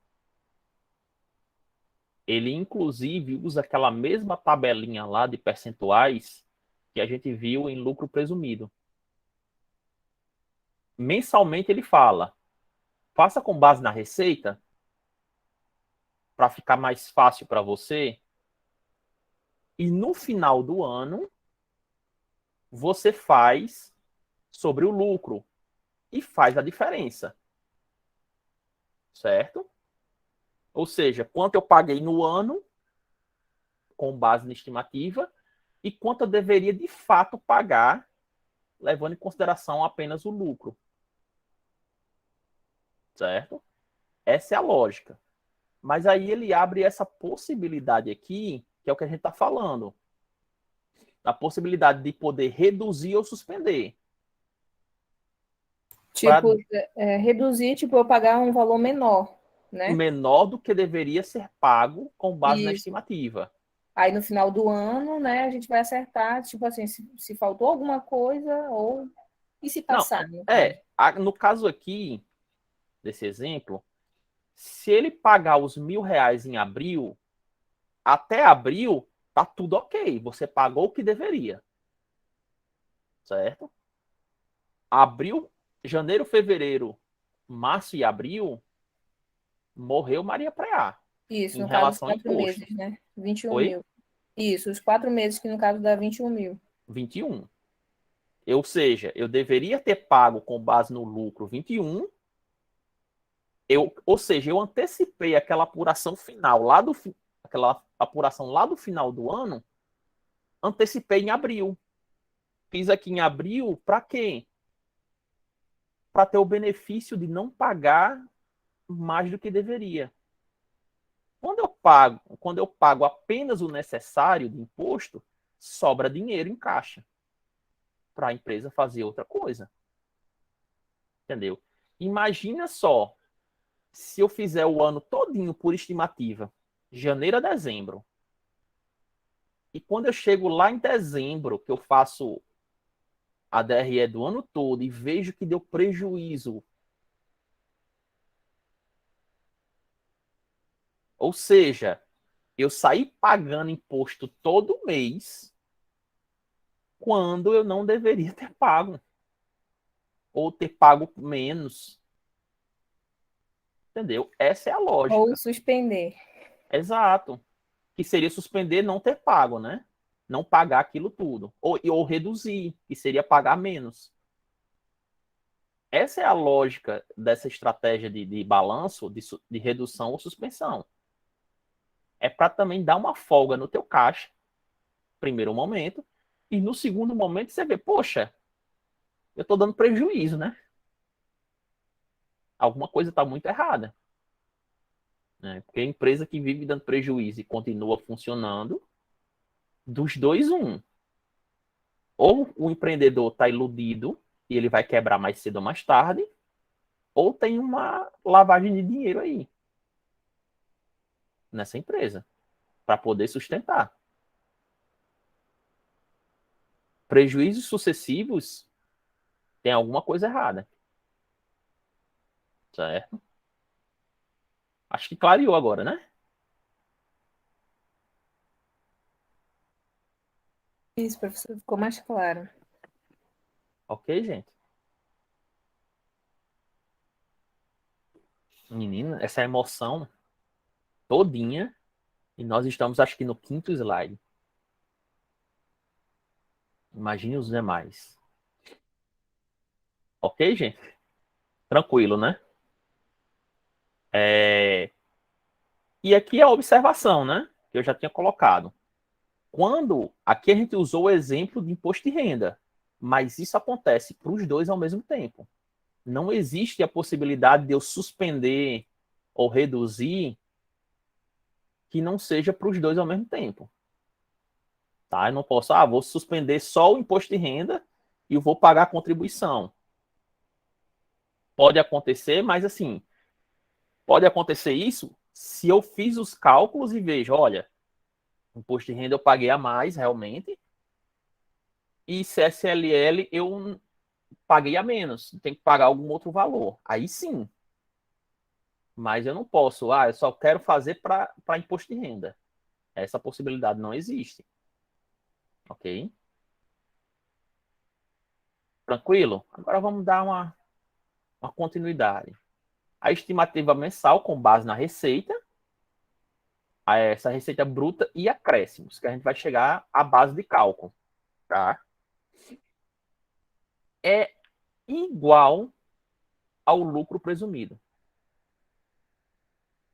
Ele, inclusive, usa aquela mesma tabelinha lá de percentuais que a gente viu em lucro presumido. Mensalmente ele fala, faça com base na receita, para ficar mais fácil para você, e no final do ano, você faz sobre o lucro e faz a diferença. Certo? Ou seja, quanto eu paguei no ano, com base na estimativa, e quanto eu deveria de fato pagar, levando em consideração apenas o lucro. Certo? Essa é a lógica. Mas aí ele abre essa possibilidade aqui, que é o que a gente está falando. A possibilidade de poder reduzir ou suspender. Tipo, reduzir, tipo, eu pagar um valor menor, né? Menor do que deveria ser pago com base na Isso. estimativa. Aí no final do ano, né, a gente vai acertar, tipo assim, se faltou alguma coisa ou... E se passar? No caso aqui, desse exemplo, se ele pagar os R$ 1.000 em abril, até abril, tá tudo ok, você pagou o que deveria, certo? Abril, janeiro, fevereiro, março e abril, morreu Maria Preá Isso, em no caso dos relação ao 4 imposto. meses, né? 21 Foi mil. Isso, os 4 meses que no caso dá 21 mil. 21. Ou seja, eu deveria ter pago com base no lucro 21. Ou seja, eu antecipei aquela apuração final aquela apuração lá do final do ano, antecipei em abril. Fiz aqui em abril para quê? Para ter o benefício de não pagar mais do que deveria. Quando eu pago apenas o necessário de imposto, sobra dinheiro em caixa para a empresa fazer outra coisa. Entendeu? Imagina só, se eu fizer o ano todinho por estimativa, janeiro a dezembro, e quando eu chego lá em dezembro, que eu faço a DRE do ano todo e vejo que deu prejuízo, ou seja, eu saí pagando imposto todo mês quando eu não deveria ter pago, ou ter pago menos. Entendeu? Essa é a Ou lógica. suspender. Exato. Que seria suspender não ter pago, né? Não pagar aquilo tudo. Ou reduzir, que seria pagar menos. Essa é a lógica dessa estratégia de balanço, de redução ou suspensão. É para também dar uma folga no teu caixa, primeiro momento, e no segundo momento você vê, poxa, eu estou dando prejuízo, né? Alguma coisa está muito errada. Né? Porque a empresa que vive dando prejuízo e continua funcionando, dos dois, um. Ou o empreendedor está iludido e ele vai quebrar mais cedo ou mais tarde, ou tem uma lavagem de dinheiro aí nessa empresa para poder sustentar. Prejuízos sucessivos, tem alguma coisa errada. Certo? Acho que clareou agora, né? Isso, professor, ficou mais claro. Ok, gente? Menina, essa emoção todinha, e nós estamos, acho que no quinto slide. Imagine os demais. Ok, gente? Tranquilo, né? E aqui é a observação, né? Que eu já tinha colocado. Quando aqui a gente usou o exemplo de imposto de renda, mas isso acontece para os dois ao mesmo tempo. Não existe a possibilidade de eu suspender ou reduzir que não seja para os dois ao mesmo tempo. Tá? Eu não posso, vou suspender só o imposto de renda e eu vou pagar a contribuição. Pode acontecer, mas assim, pode acontecer isso se eu fiz os cálculos e vejo, olha, imposto de renda eu paguei a mais realmente, e CSLL eu paguei a menos, tem que pagar algum outro valor. Aí sim. Mas eu não posso, eu só quero fazer para imposto de renda. Essa possibilidade não existe. Ok? Tranquilo? Agora vamos dar uma continuidade. A estimativa mensal com base na receita, essa receita bruta e acréscimos, que a gente vai chegar à base de cálculo. Tá? É igual ao lucro presumido.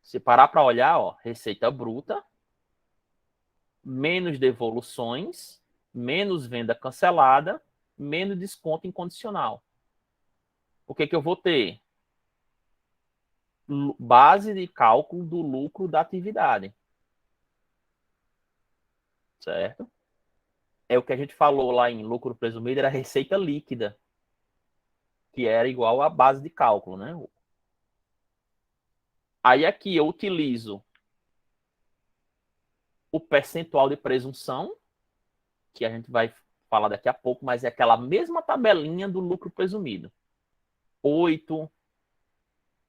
Se parar para olhar, receita bruta, menos devoluções, menos venda cancelada, menos desconto incondicional. O que eu vou ter? Base de cálculo do lucro da atividade. Certo? É o que a gente falou lá em lucro presumido, era receita líquida, que era igual à base de cálculo, né? Aí aqui eu utilizo o percentual de presunção, que a gente vai falar daqui a pouco, mas é aquela mesma tabelinha do lucro presumido. 8,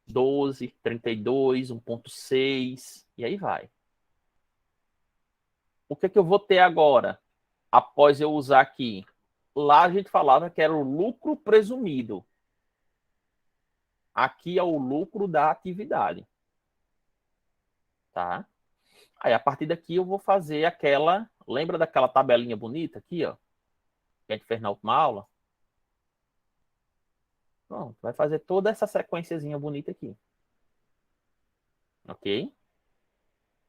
12, 32, 1,6, e aí vai. o que é que eu vou ter agora, após eu usar aqui? Lá a gente falava que era o lucro presumido. Aqui é o lucro da atividade. Tá? Aí, a partir daqui, eu vou fazer aquela... Lembra daquela tabelinha bonita aqui, ó? Que a gente fez na última aula? Pronto, vai fazer toda essa sequenciazinha bonita aqui. Ok?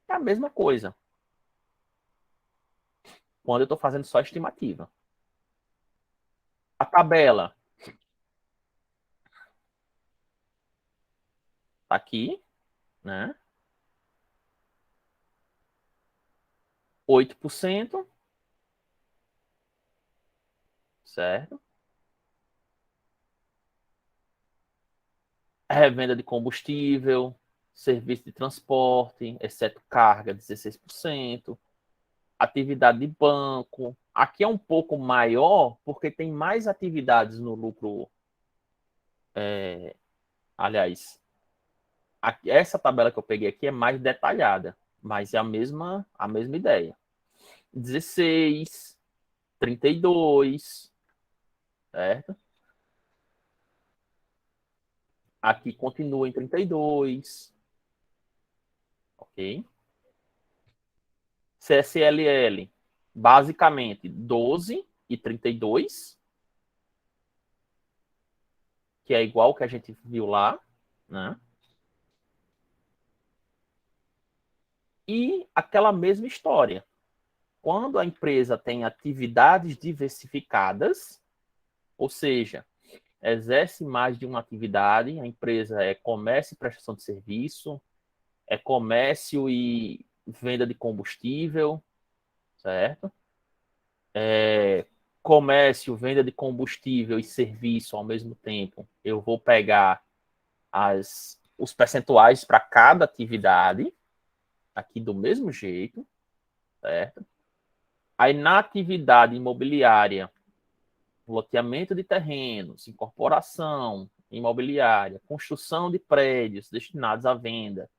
É a mesma coisa. Quando eu estou fazendo só estimativa. A tabela. Tá aqui, né? 8%. Certo? Revenda de combustível, serviço de transporte, exceto carga, 16%. Atividade de banco. Aqui é um pouco maior, porque tem mais atividades no lucro. Aliás, essa tabela que eu peguei aqui é mais detalhada, mas é a mesma ideia. 16, 32, certo? Aqui continua em 32, ok? CSLL, basicamente 12 e 32, que é igual que a gente viu lá, né? E aquela mesma história. Quando a empresa tem atividades diversificadas, ou seja, exerce mais de uma atividade, a empresa é comércio e prestação de serviço, é comércio e venda de combustível, certo? Comércio, venda de combustível e serviço ao mesmo tempo. Eu vou pegar os percentuais para cada atividade, aqui do mesmo jeito, certo? Aí na atividade imobiliária, loteamento de terrenos, incorporação imobiliária, construção de prédios destinados à venda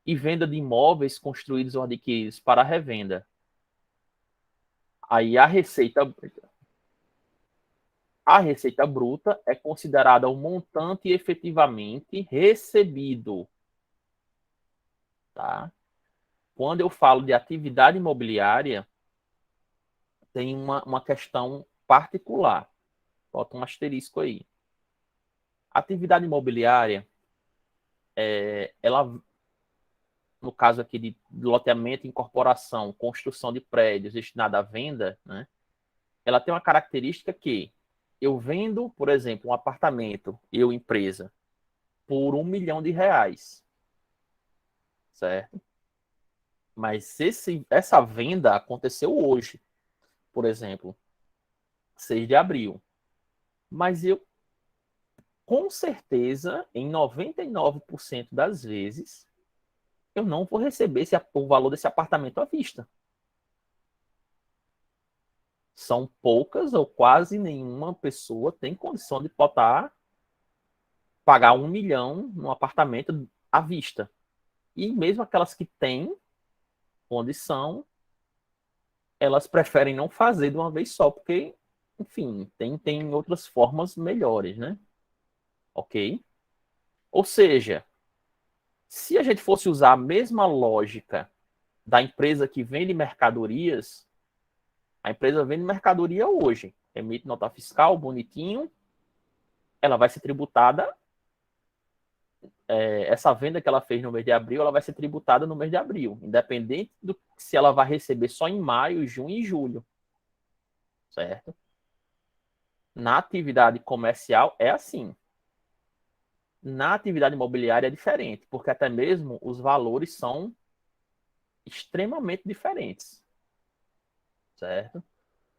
e venda de imóveis construídos ou adquiridos para revenda. Aí a receita bruta é considerada o montante efetivamente recebido, tá? Quando eu falo de atividade imobiliária, tem uma questão particular. Bota um asterisco aí. Atividade imobiliária, ela, no caso aqui de loteamento, incorporação, construção de prédios destinada à venda, né? Ela tem uma característica que eu vendo, por exemplo, um apartamento, eu, empresa, por R$ 1 milhão, certo? Mas essa venda aconteceu hoje, por exemplo, 6 de abril. Mas eu, com certeza, em 99% das vezes, eu não vou receber o valor desse apartamento à vista. São poucas ou quase nenhuma pessoa tem condição de pagar 1 milhão num apartamento à vista. E mesmo aquelas que têm condição, elas preferem não fazer de uma vez só, porque, enfim, tem outras formas melhores, né? Ok? Ou seja, se a gente fosse usar a mesma lógica da empresa que vende mercadorias, a empresa vende mercadoria hoje, emite nota fiscal, bonitinho, ela vai ser tributada, essa venda que ela fez no mês de abril, ela vai ser tributada no mês de abril, independente do se ela vai receber só em maio, junho e julho, certo? Na atividade comercial é assim. Na atividade imobiliária é diferente, porque até mesmo os valores são extremamente diferentes, certo?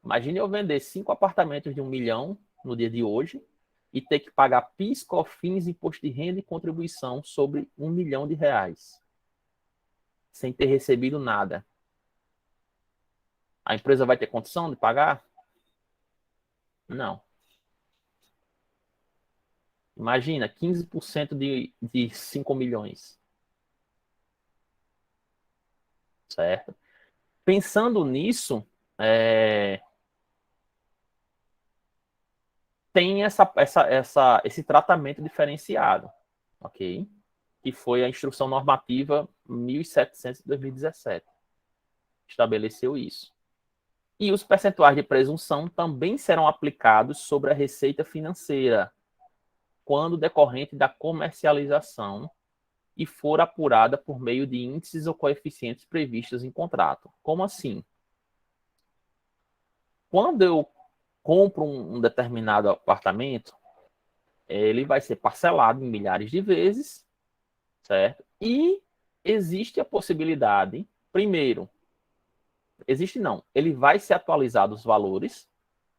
Imagine eu vender 5 apartamentos de 1 milhão no dia de hoje e ter que pagar PIS, COFINS, imposto de renda e contribuição sobre R$ 1 milhão, sem ter recebido nada. A empresa vai ter condição de pagar? Não. Imagina, 15% de 5 milhões. Certo? Pensando nisso, tem esse tratamento diferenciado, ok? Que foi a Instrução Normativa 1700 de 2017. Estabeleceu isso. E os percentuais de presunção também serão aplicados sobre a receita financeira, quando decorrente da comercialização e for apurada por meio de índices ou coeficientes previstos em contrato. Como assim? Quando eu compro um determinado apartamento, ele vai ser parcelado em milhares de vezes, certo? E existe a possibilidade, primeiro, existe não, ele vai ser atualizado os valores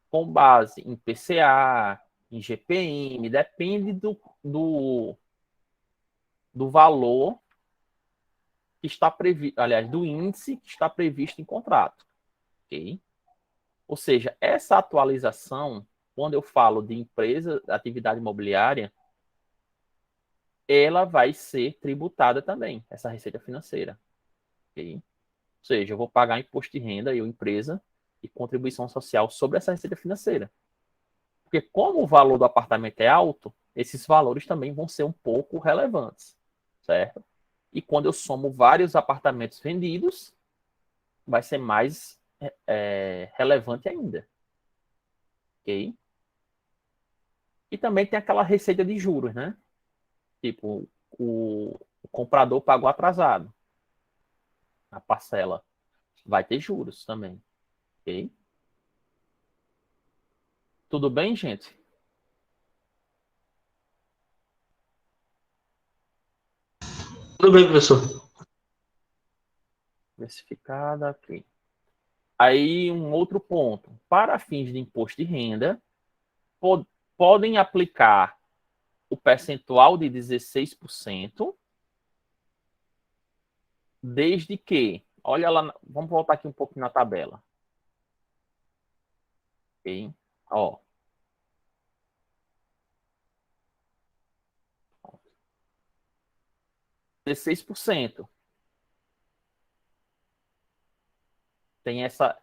com base em PCA, em GPM, depende do valor que está previsto, aliás, do índice que está previsto em contrato, ok? Ou seja, essa atualização, quando eu falo de empresa, atividade imobiliária, ela vai ser tributada também, essa receita financeira, ok? Ou seja, eu vou pagar imposto de renda, eu, empresa, e contribuição social sobre essa receita financeira. Porque como o valor do apartamento é alto, esses valores também vão ser um pouco relevantes, certo? E quando eu somo vários apartamentos vendidos, vai ser mais relevante ainda. Ok? E também tem aquela receita de juros, né? Tipo, o comprador pagou atrasado. A parcela vai ter juros também. Ok? Tudo bem, gente? Tudo bem, professor. Diversificada, ok. Aí, um outro ponto. Para fins de imposto de renda, podem aplicar o percentual de 16%, desde que, olha lá, vamos voltar aqui um pouquinho na tabela. Ok? Ó. Ó, 16%. Tem essa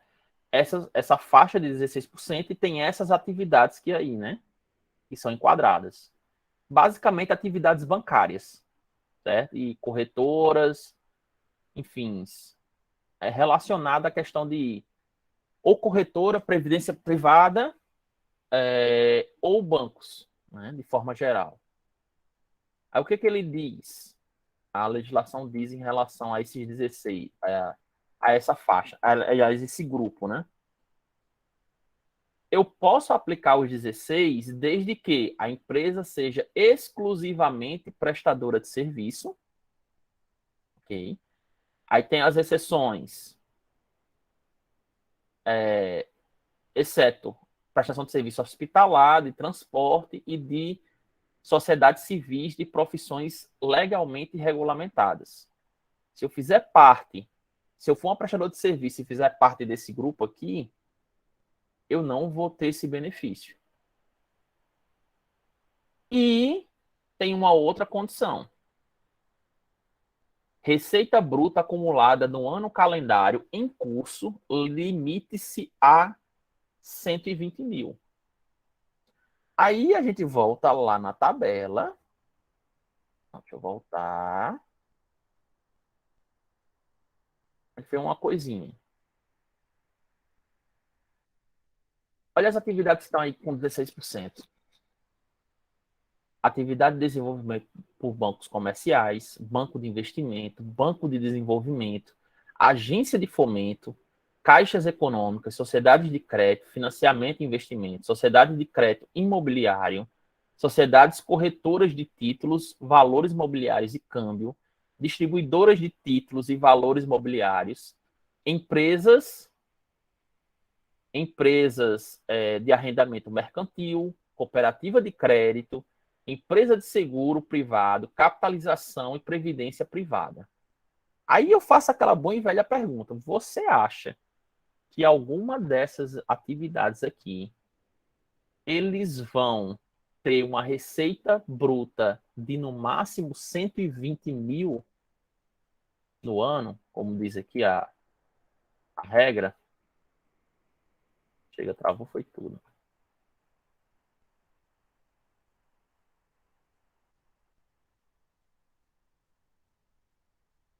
faixa de 16% e tem essas atividades que aí, né? Que são enquadradas. Basicamente, atividades bancárias, certo? E corretoras, enfim, relacionada à questão de ou corretora, previdência privada, ou bancos, né? De forma geral. Aí o que ele diz? A legislação diz em relação a esses 16, a essa faixa, aliás, esse grupo, né? Eu posso aplicar os 16 desde que a empresa seja exclusivamente prestadora de serviço, ok? Aí tem as exceções, exceto prestação de serviço hospitalar, de transporte e de sociedades civis de profissões legalmente regulamentadas. Se eu fizer parte, se eu for um prestador de serviço e fizer parte desse grupo aqui, eu não vou ter esse benefício. E tem uma outra condição. Receita bruta acumulada no ano calendário em curso limite-se a 120 mil. Aí a gente volta lá na tabela. Deixa eu voltar. A gente vê uma coisinha. Olha as atividades que estão aí com 16%. Atividade de desenvolvimento por bancos comerciais, banco de investimento, banco de desenvolvimento, agência de fomento, caixas econômicas, sociedades de crédito, financiamento e investimento, sociedade de crédito imobiliário, sociedades corretoras de títulos, valores mobiliários e câmbio, distribuidoras de títulos e valores mobiliários, empresas de arrendamento mercantil, cooperativa de crédito, empresa de seguro privado, capitalização e previdência privada. Aí eu faço aquela boa e velha pergunta: você acha que alguma dessas atividades aqui, eles vão ter uma receita bruta de no máximo 120 mil no ano, como diz aqui a a regra. Chega, travou, foi tudo.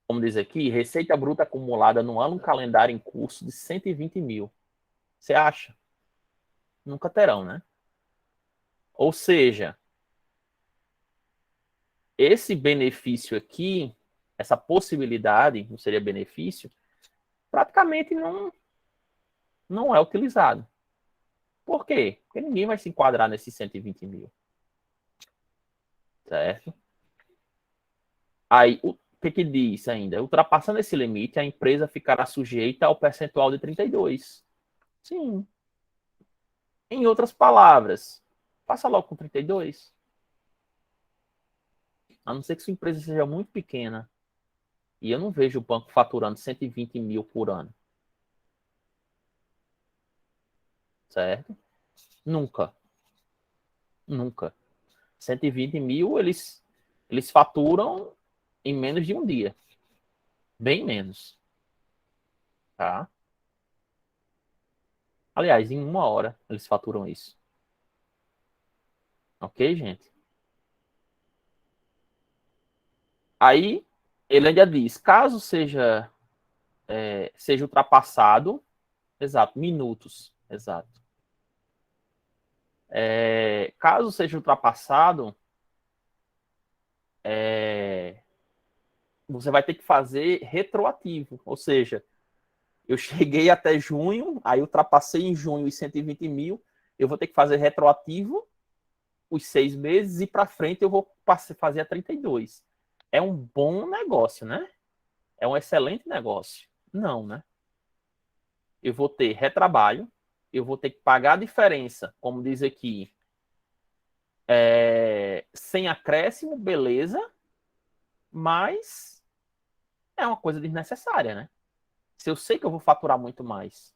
Como diz aqui, receita bruta acumulada no ano calendário em curso de 120 mil. Você acha? Nunca terão, né? Ou seja, esse benefício aqui, essa possibilidade, não seria benefício, praticamente não é utilizado. Por quê? Porque ninguém vai se enquadrar nesses 120 mil. Certo? Aí, o que diz ainda? Ultrapassando esse limite, a empresa ficará sujeita ao percentual de 32. Sim. Em outras palavras, faça logo com 32. A não ser que sua empresa seja muito pequena. E eu não vejo o banco faturando 120 mil por ano. Certo? Nunca. Nunca. 120 mil, eles faturam em menos de um dia. Bem menos. Tá? Aliás, em 1 hora eles faturam isso. Ok, gente? Aí, ele ainda diz, caso seja ultrapassado, exato, minutos, exato. Caso seja ultrapassado, você vai ter que fazer retroativo, ou seja, eu cheguei até junho, aí ultrapassei em junho os 120 mil, eu vou ter que fazer retroativo os 6 meses e para frente eu vou fazer a 32. É um bom negócio, né? É um excelente negócio. Não, né? Eu vou ter retrabalho, eu vou ter que pagar a diferença, como diz aqui, sem acréscimo, beleza, mas é uma coisa desnecessária, né? Se eu sei que eu vou faturar muito mais.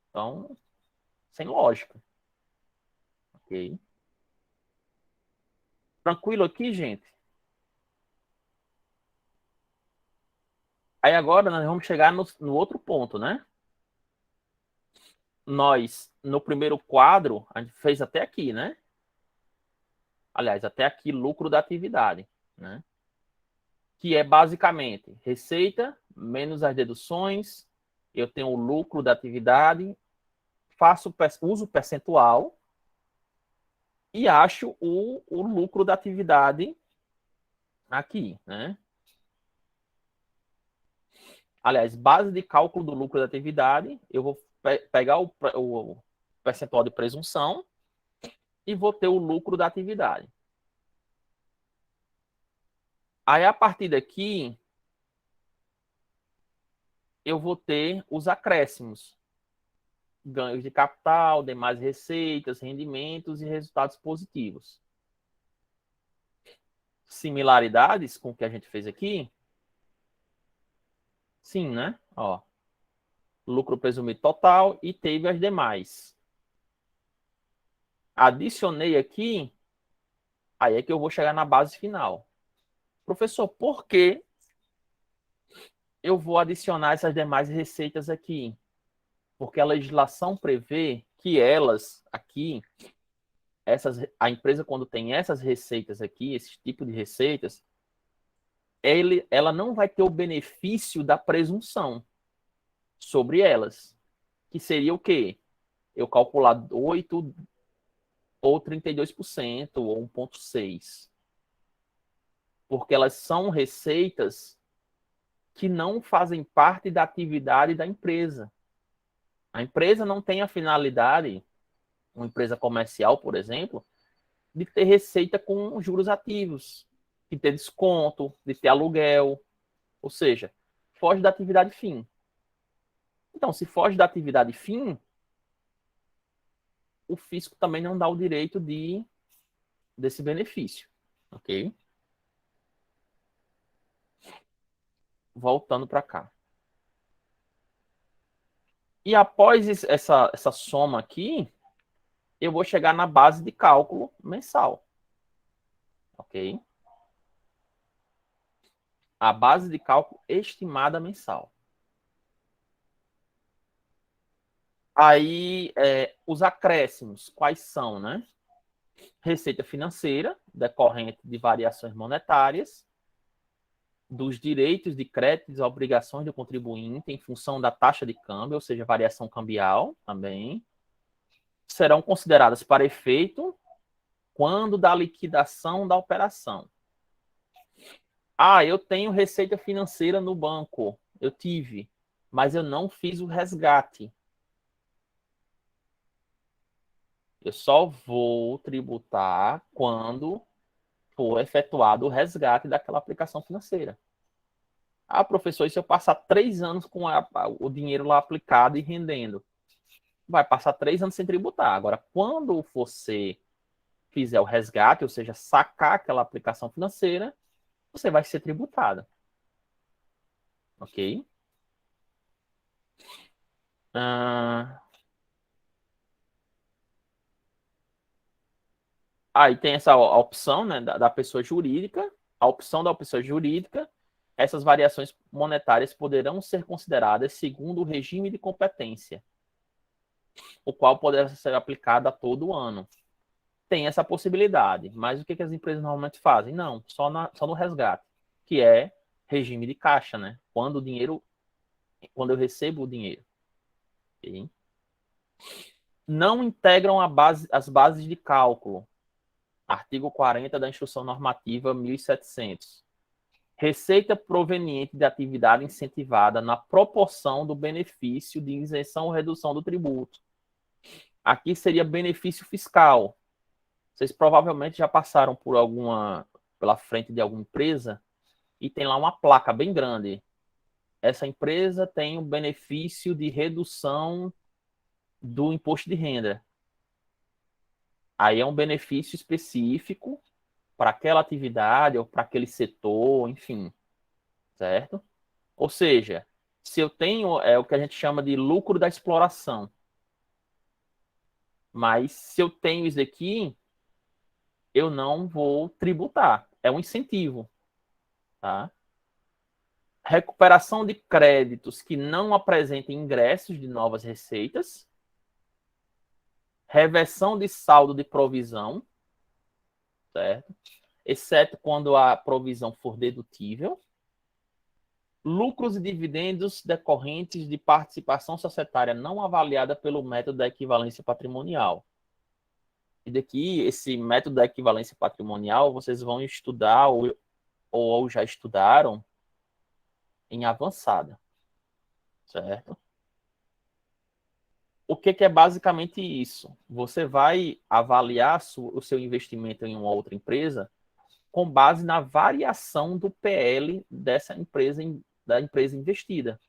Então, sem lógica. Ok? Tranquilo aqui, gente? Aí agora nós vamos chegar no outro ponto, né? Nós, no primeiro quadro, a gente fez até aqui, né? Aliás, até aqui, lucro da atividade, né? Que é basicamente receita menos as deduções, eu tenho o lucro da atividade, uso o percentual e acho o lucro da atividade aqui, né? Aliás, base de cálculo do lucro da atividade, eu vou pegar o percentual de presunção e vou ter o lucro da atividade. Aí, a partir daqui, eu vou ter os acréscimos. Ganhos de capital, demais receitas, rendimentos e resultados positivos. Similaridades com o que a gente fez aqui? Sim, né? Ó, lucro presumido total e teve as demais. Adicionei aqui, aí é que eu vou chegar na base final. Professor, por que eu vou adicionar essas demais receitas aqui? Porque a legislação prevê que elas aqui, a empresa quando tem essas receitas aqui, esse tipo de receitas, ela não vai ter o benefício da presunção sobre elas, que seria o quê? Eu calcular 8 ou 32% ou 1,6%. Porque elas são receitas que não fazem parte da atividade da empresa. A empresa não tem a finalidade, uma empresa comercial, por exemplo, de ter receita com juros ativos, de ter desconto, de ter aluguel. Ou seja, foge da atividade fim. Então, se foge da atividade fim, o fisco também não dá o direito desse benefício. Ok? Voltando para cá. E após essa soma aqui, eu vou chegar na base de cálculo mensal. Ok? A base de cálculo estimada mensal. Aí, os acréscimos, quais são, né? Receita financeira, decorrente de variações monetárias, dos direitos de créditos e obrigações do contribuinte em função da taxa de câmbio, ou seja, variação cambial também, serão consideradas para efeito quando da liquidação da operação. Eu tenho receita financeira no banco, eu tive, mas eu não fiz o resgate. Eu só vou tributar quando for efetuado o resgate daquela aplicação financeira. Professor, e se eu passar 3 anos com o dinheiro lá aplicado e rendendo? Vai passar 3 anos sem tributar. Agora, quando você fizer o resgate, ou seja, sacar aquela aplicação financeira, você vai ser tributado. Ok? Aí tem essa opção, né, da pessoa jurídica. A opção da pessoa jurídica, essas variações monetárias poderão ser consideradas segundo o regime de competência, o qual poderá ser aplicado a todo ano. Tem essa possibilidade, mas o que as empresas normalmente fazem? Não, só no resgate, que é regime de caixa, né? Quando eu recebo o dinheiro. Okay? Não integram as bases de cálculo. Artigo 40 da Instrução Normativa 1700. Receita proveniente de atividade incentivada na proporção do benefício de isenção ou redução do tributo. Aqui seria benefício fiscal. Vocês provavelmente já passaram pela frente de alguma empresa e tem lá uma placa bem grande. Essa empresa tem um benefício de redução do imposto de renda. Aí é um benefício específico para aquela atividade ou para aquele setor, enfim, certo? Ou seja, se eu tenho o que a gente chama de lucro da exploração, mas se eu tenho isso aqui, eu não vou tributar. É um incentivo, tá? Recuperação de créditos que não apresentem ingressos de novas receitas. Reversão de saldo de provisão, certo? Exceto quando a provisão for dedutível. Lucros e dividendos decorrentes de participação societária não avaliada pelo método da equivalência patrimonial. E daqui, esse método da equivalência patrimonial, vocês vão estudar ou já estudaram em avançada, certo? O que é basicamente isso? Você vai avaliar o seu investimento em uma outra empresa com base na variação do PL dessa empresa, da empresa investida.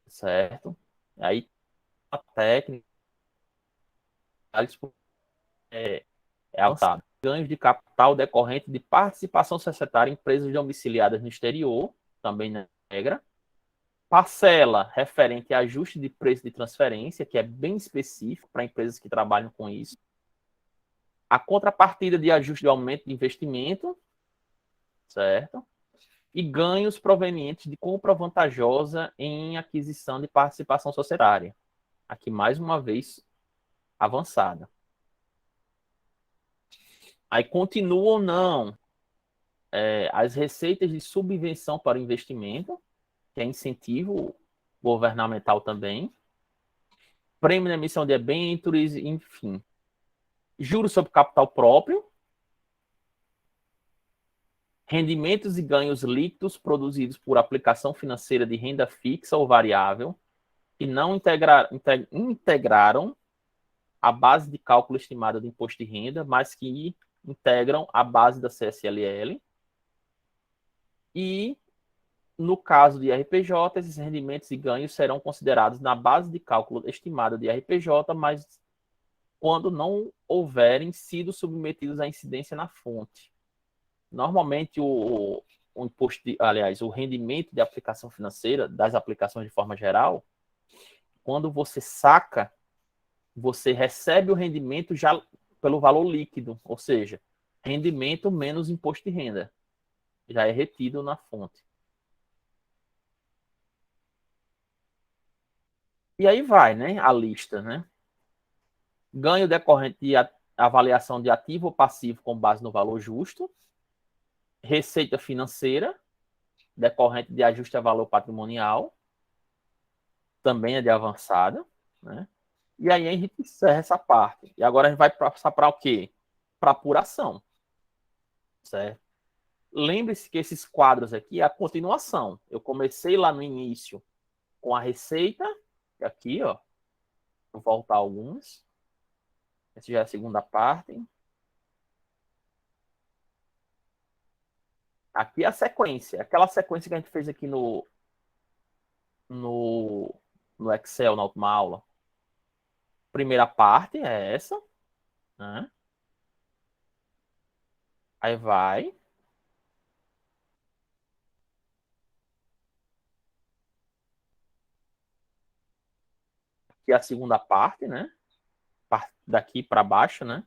Certo? Aí a técnica é avançada. Ganhos de capital decorrente de participação societária em empresas domiciliadas no exterior, também na regra. Parcela referente a ajuste de preço de transferência, que é bem específico para empresas que trabalham com isso. A contrapartida de ajuste de aumento de investimento, certo? E ganhos provenientes de compra vantajosa em aquisição de participação societária. Aqui, mais uma vez, avançada. Aí continua ou não as receitas de subvenção para o investimento, que é incentivo governamental também. Prêmio na emissão de debêntures, enfim. Juros sobre capital próprio. Rendimentos e ganhos líquidos produzidos por aplicação financeira de renda fixa ou variável que não integraram a base de cálculo estimada do imposto de renda, mas que integram a base da CSLL. E, no caso de RPJ, esses rendimentos e ganhos serão considerados na base de cálculo estimada de RPJ, mas quando não houverem sido submetidos à incidência na fonte. Normalmente, o rendimento de aplicação financeira, das aplicações de forma geral, quando você saca, você recebe o rendimento já pelo valor líquido, ou seja, rendimento menos imposto de renda. já é retido na fonte. E aí vai, né, a lista, né? Ganho decorrente de avaliação de ativo ou passivo com base no valor justo. Receita financeira, decorrente de ajuste a valor patrimonial, também é de avançada, né? E aí a gente encerra essa parte. E agora a gente vai passar para o quê? Para apuração, certo? Lembre-se que esses quadros aqui é a continuação. Eu comecei lá no início com a receita, aqui, ó, vou voltar alguns. Essa já é a segunda parte. Aqui é a sequência, aquela sequência que a gente fez aqui no Excel, na última aula. Primeira parte é essa, né? Aí vai. Aqui é a segunda parte, né? Daqui para baixo, né?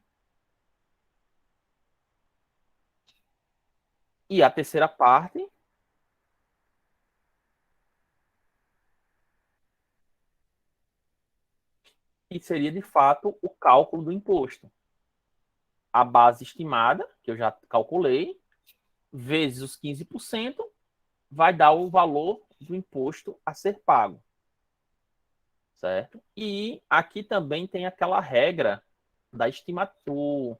E a terceira parte que seria de fato o cálculo do imposto. A base estimada, que eu já calculei, vezes os 15%, vai dar o valor do imposto a ser pago. Certo? E aqui também tem aquela regra da estimatura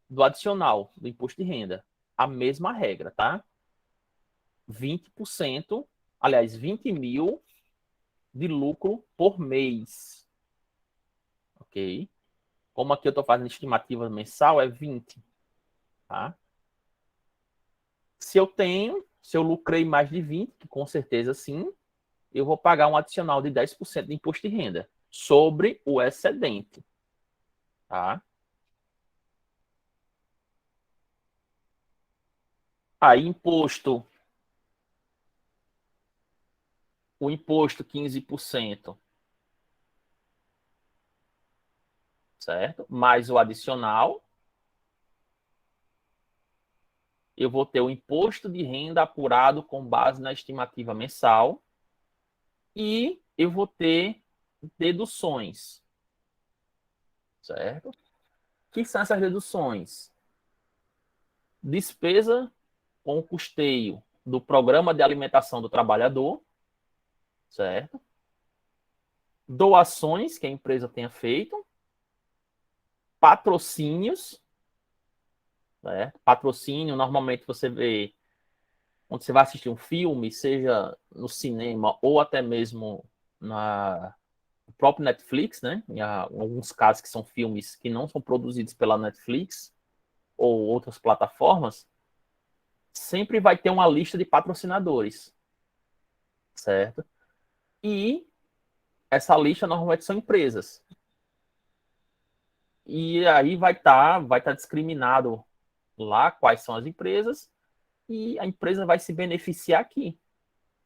do adicional do imposto de renda. A mesma regra, tá? 20%, aliás, 20 mil de lucro por mês. Ok? Como aqui eu estou fazendo estimativa mensal, é 20. Tá? Se eu lucrei mais de 20, que com certeza sim, eu vou pagar um adicional de 10% de imposto de renda sobre o excedente. Tá? Aí, o imposto 15%, certo? Mais o adicional, eu vou ter o imposto de renda apurado com base na estimativa mensal e eu vou ter deduções, certo? O que são essas deduções? Despesa com custeio do programa de alimentação do trabalhador, certo? Doações que a empresa tenha feito, patrocínios, certo? Patrocínio, normalmente você vê quando você vai assistir um filme, seja no cinema ou até mesmo no próprio Netflix, né? Em alguns casos que são filmes que não são produzidos pela Netflix ou outras plataformas, sempre vai ter uma lista de patrocinadores, certo? E essa lista normalmente são empresas. E aí vai tá discriminado lá quais são as empresas e a empresa vai se beneficiar aqui.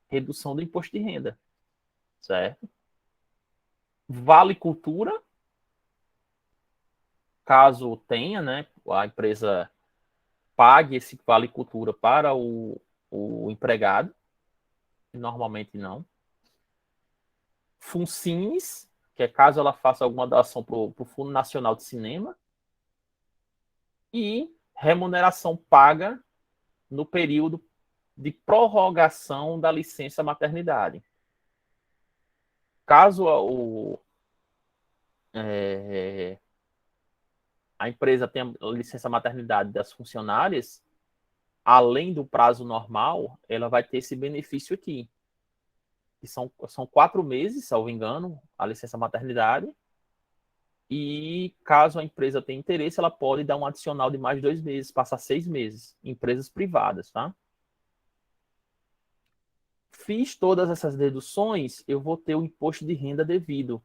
Redução do imposto de renda, certo? Vale cultura, caso tenha, né? A empresa pague esse vale cultura para o empregado, normalmente não. Funcines, que é caso ela faça alguma doação para o Fundo Nacional de Cinema, e remuneração paga no período de prorrogação da licença maternidade. Caso a empresa tenha licença maternidade das funcionárias, além do prazo normal, ela vai ter esse benefício aqui. Que são 4 meses, salvo engano, a licença maternidade. E caso a empresa tenha interesse, ela pode dar um adicional de mais 2 meses, passar 6 meses, empresas privadas, tá? Fiz todas essas deduções, eu vou ter o imposto de renda devido,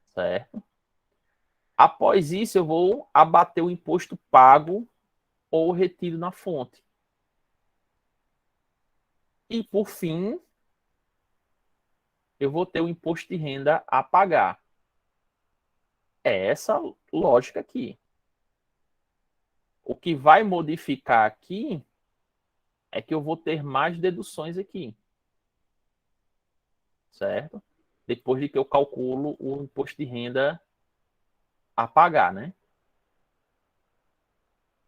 certo? Após isso, eu vou abater o imposto pago ou retido na fonte. E, por fim, eu vou ter o imposto de renda a pagar. É essa lógica aqui. O que vai modificar aqui é que eu vou ter mais deduções aqui. Certo? Depois de que eu calculo o imposto de renda a pagar, né?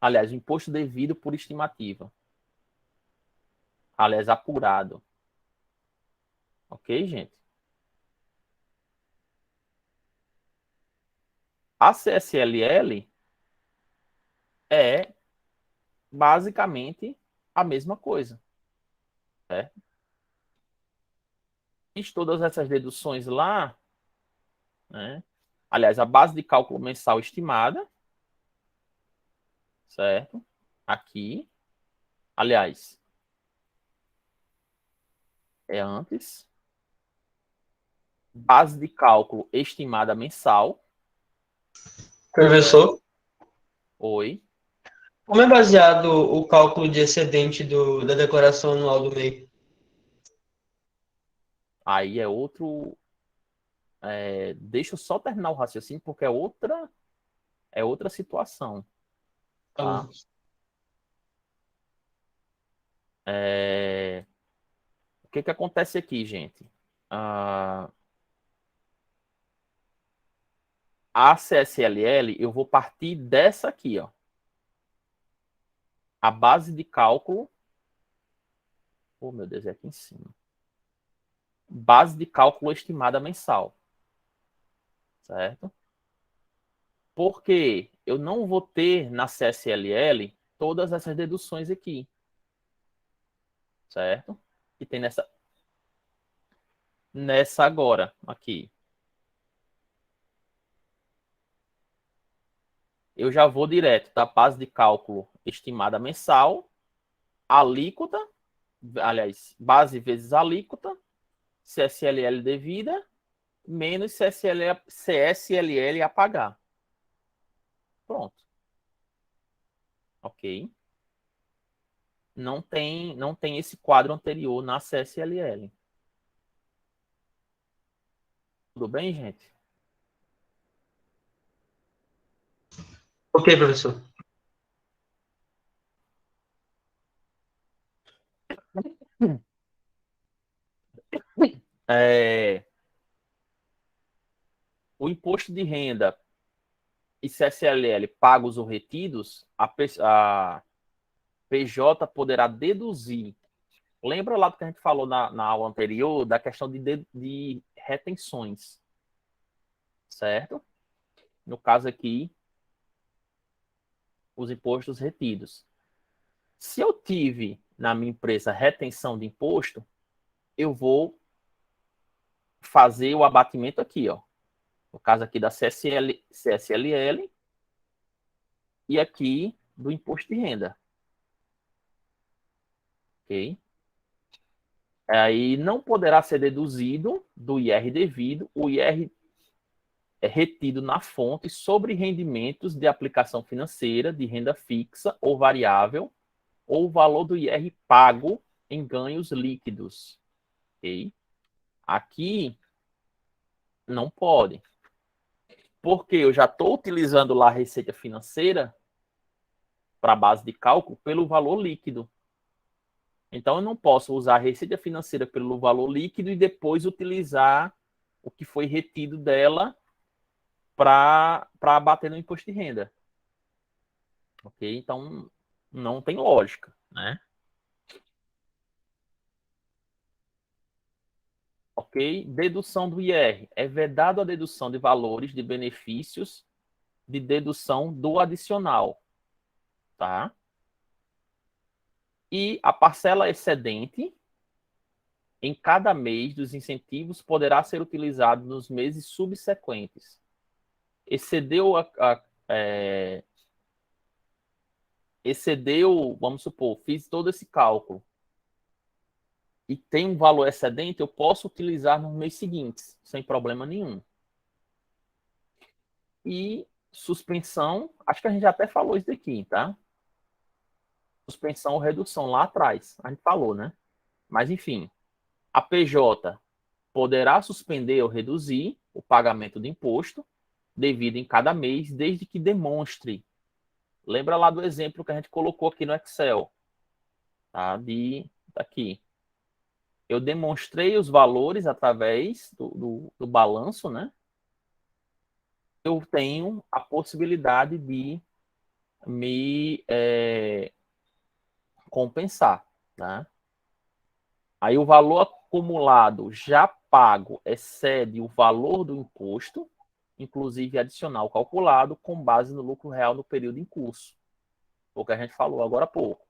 Aliás, o imposto devido por estimativa. Aliás, apurado. Ok, gente? A CSLL é basicamente a mesma coisa. Certo? Fiz todas essas deduções lá, né? Aliás, a base de cálculo mensal estimada, certo? Aqui. Aliás, é antes. Base de cálculo estimada mensal. Professor, Oi. como é baseado o cálculo de excedente da declaração anual do MEI? Aí é outro. Deixa eu só terminar o raciocínio, porque é outra situação. Tá? O que acontece aqui, gente? A CSLL, eu vou partir dessa aqui, ó. A base de cálculo. Oh, meu Deus, é aqui em cima. Base de cálculo estimada mensal. Certo? Porque eu não vou ter na CSLL todas essas deduções aqui. Certo? Que tem nessa agora, aqui. Eu já vou direto da base de cálculo estimada mensal, alíquota, aliás, base vezes alíquota, CSLL devida, menos CSLL a pagar. Pronto. Ok? Não tem esse quadro anterior na CSLL. Tudo bem, gente? Ok, professor. O imposto de renda e CSLL pagos ou retidos, a PJ poderá deduzir. Lembra lá do que a gente falou na aula anterior, da questão de retenções, certo? No caso aqui, os impostos retidos. Se eu tive na minha empresa retenção de imposto, eu vou fazer o abatimento aqui, ó. No caso aqui da CSLL e aqui do imposto de renda. Ok? Aí não poderá ser deduzido do IR devido o IR é retido na fonte sobre rendimentos de aplicação financeira de renda fixa ou variável ou o valor do IR pago em ganhos líquidos. Ok? Aqui não pode. Porque eu já estou utilizando lá a receita financeira para base de cálculo pelo valor líquido. Então, eu não posso usar a receita financeira pelo valor líquido e depois utilizar o que foi retido dela para abater no imposto de renda. Ok? Então, não tem lógica, né? Ok? Dedução do IR. É vedado a dedução de valores de benefícios de dedução do adicional. Tá? E a parcela excedente em cada mês dos incentivos poderá ser utilizado nos meses subsequentes. Excedeu, vamos supor, fiz todo esse cálculo e tem um valor excedente, eu posso utilizar nos meses seguintes, sem problema nenhum. E suspensão, acho que a gente já até falou isso daqui, tá? Suspensão ou redução lá atrás, a gente falou, né? Mas enfim, a PJ poderá suspender ou reduzir o pagamento de imposto devido em cada mês, desde que demonstre Lembra lá do exemplo que a gente colocou aqui no Excel, tá? Daqui. Eu demonstrei os valores através do balanço, né? Eu tenho a possibilidade de me compensar, né? Aí o valor acumulado já pago excede o valor do imposto, inclusive adicional calculado, com base no lucro real no período em curso. O que a gente falou agora há pouco.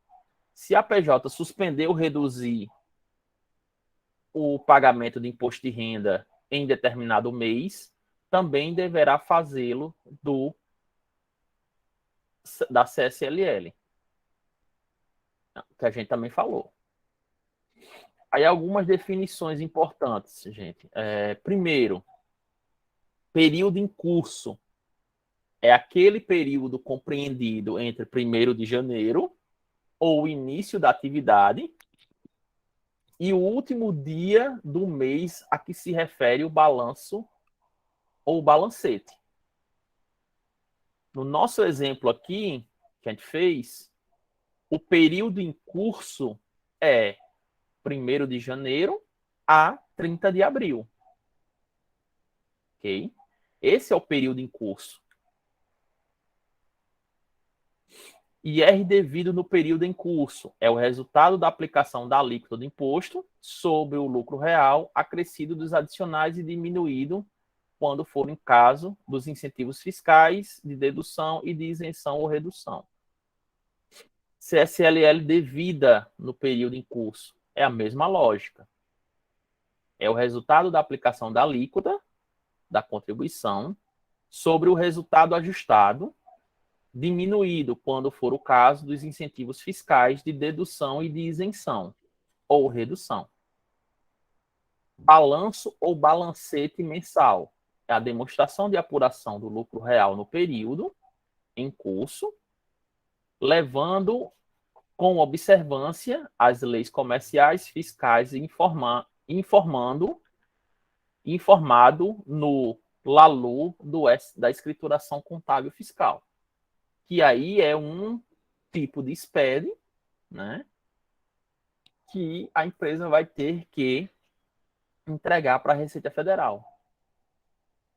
Se a PJ suspender ou reduzir o pagamento de imposto de renda em determinado mês, também deverá fazê-lo da CSLL, que a gente também falou. Aí algumas definições importantes, gente. Primeiro, período em curso é aquele período compreendido entre 1º de janeiro, ou início da atividade, e o último dia do mês a que se refere o balanço ou balancete. No nosso exemplo aqui, que a gente fez, o período em curso é 1º de janeiro a 30 de abril. Ok? Esse é o período em curso. IR devido no período em curso é o resultado da aplicação da alíquota do imposto sobre o lucro real, acrescido dos adicionais e diminuído quando for em caso dos incentivos fiscais de dedução e de isenção ou redução. CSLL devida no período em curso é a mesma lógica. É o resultado da aplicação da alíquota da contribuição sobre o resultado ajustado, diminuído quando for o caso dos incentivos fiscais de dedução e de isenção ou redução. Balanço ou balancete mensal é a demonstração de apuração do lucro real no período em curso, levando com observância as leis comerciais, fiscais e informado no LALU da escrituração contábil fiscal, que aí é um tipo de SPED, né, que a empresa vai ter que entregar para a Receita Federal,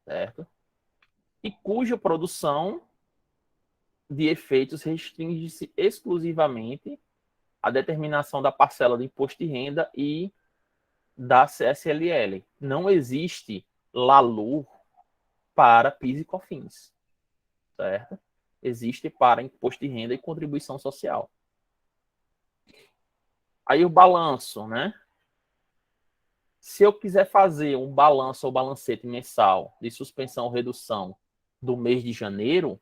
certo? E cuja produção de efeitos restringe-se exclusivamente à determinação da parcela do imposto de renda e da CSLL. Não existe LALU para PIS e COFINS, certo? Existe para imposto de renda e contribuição social. Aí o balanço, né? Se eu quiser fazer um balanço ou balancete mensal de suspensão ou redução do mês de janeiro,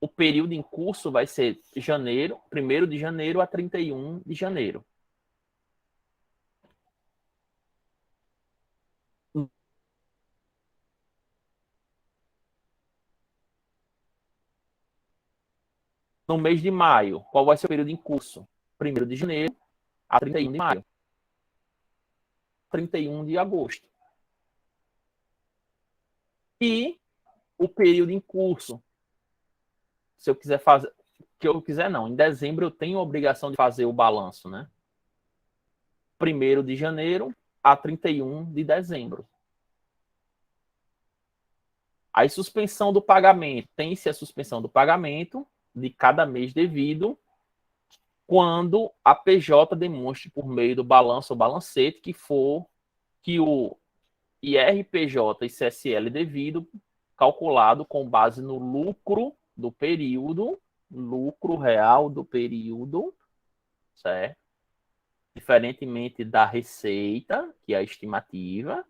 o período em curso vai ser 1º de janeiro a 31 de janeiro. No mês de maio, qual vai ser o período em curso? 1º de janeiro a 31 de maio. 31 de agosto. E o período em curso, se eu quiser fazer, em dezembro eu tenho a obrigação de fazer o balanço, né? 1º de janeiro a 31 de dezembro. Aí, suspensão do pagamento. Tem-se a suspensão do pagamento de cada mês devido quando a PJ demonstre por meio do balanço ou balancete que o IRPJ e CSL devido calculado com base no lucro do período, lucro real do período, certo? Diferentemente da receita, que é a estimativa,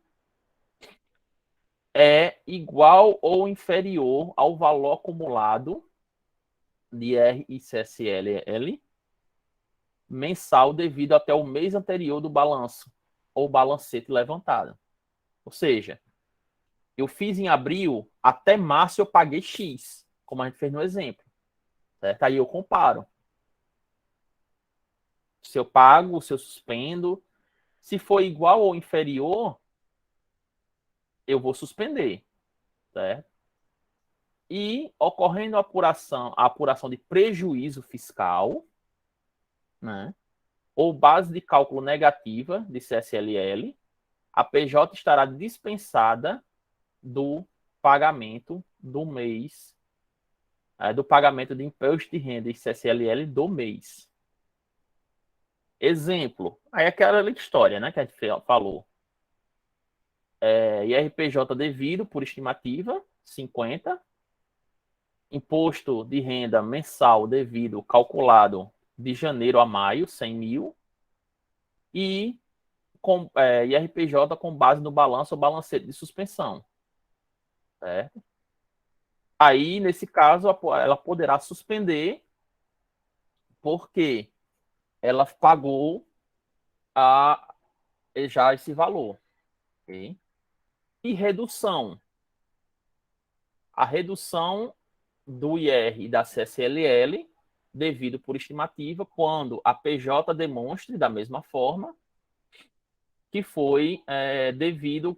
é igual ou inferior ao valor acumulado de IR e CSLL mensal devido até o mês anterior do balanço ou balancete levantado. Ou seja, eu fiz em abril, até março eu paguei X, como a gente fez no exemplo. Certo? Aí eu comparo. Se eu pago, se eu suspendo. Se for igual ou inferior, eu vou suspender. Certo? E ocorrendo a apuração de prejuízo fiscal, né, ou base de cálculo negativa de CSLL, a PJ estará dispensada do pagamento do mês, do pagamento de imposto de renda e CSLL do mês. Exemplo, aí aquela história, né, que a gente falou. IRPJ devido por estimativa, 50. Imposto de renda mensal devido calculado de janeiro a maio, 100 mil. E IRPJ com base no balanço ou balancete de suspensão. Certo? Aí, nesse caso, ela poderá suspender porque ela pagou já esse valor. Okay? E redução. A redução do IR e da CSLL devido por estimativa quando a PJ demonstre da mesma forma que foi devido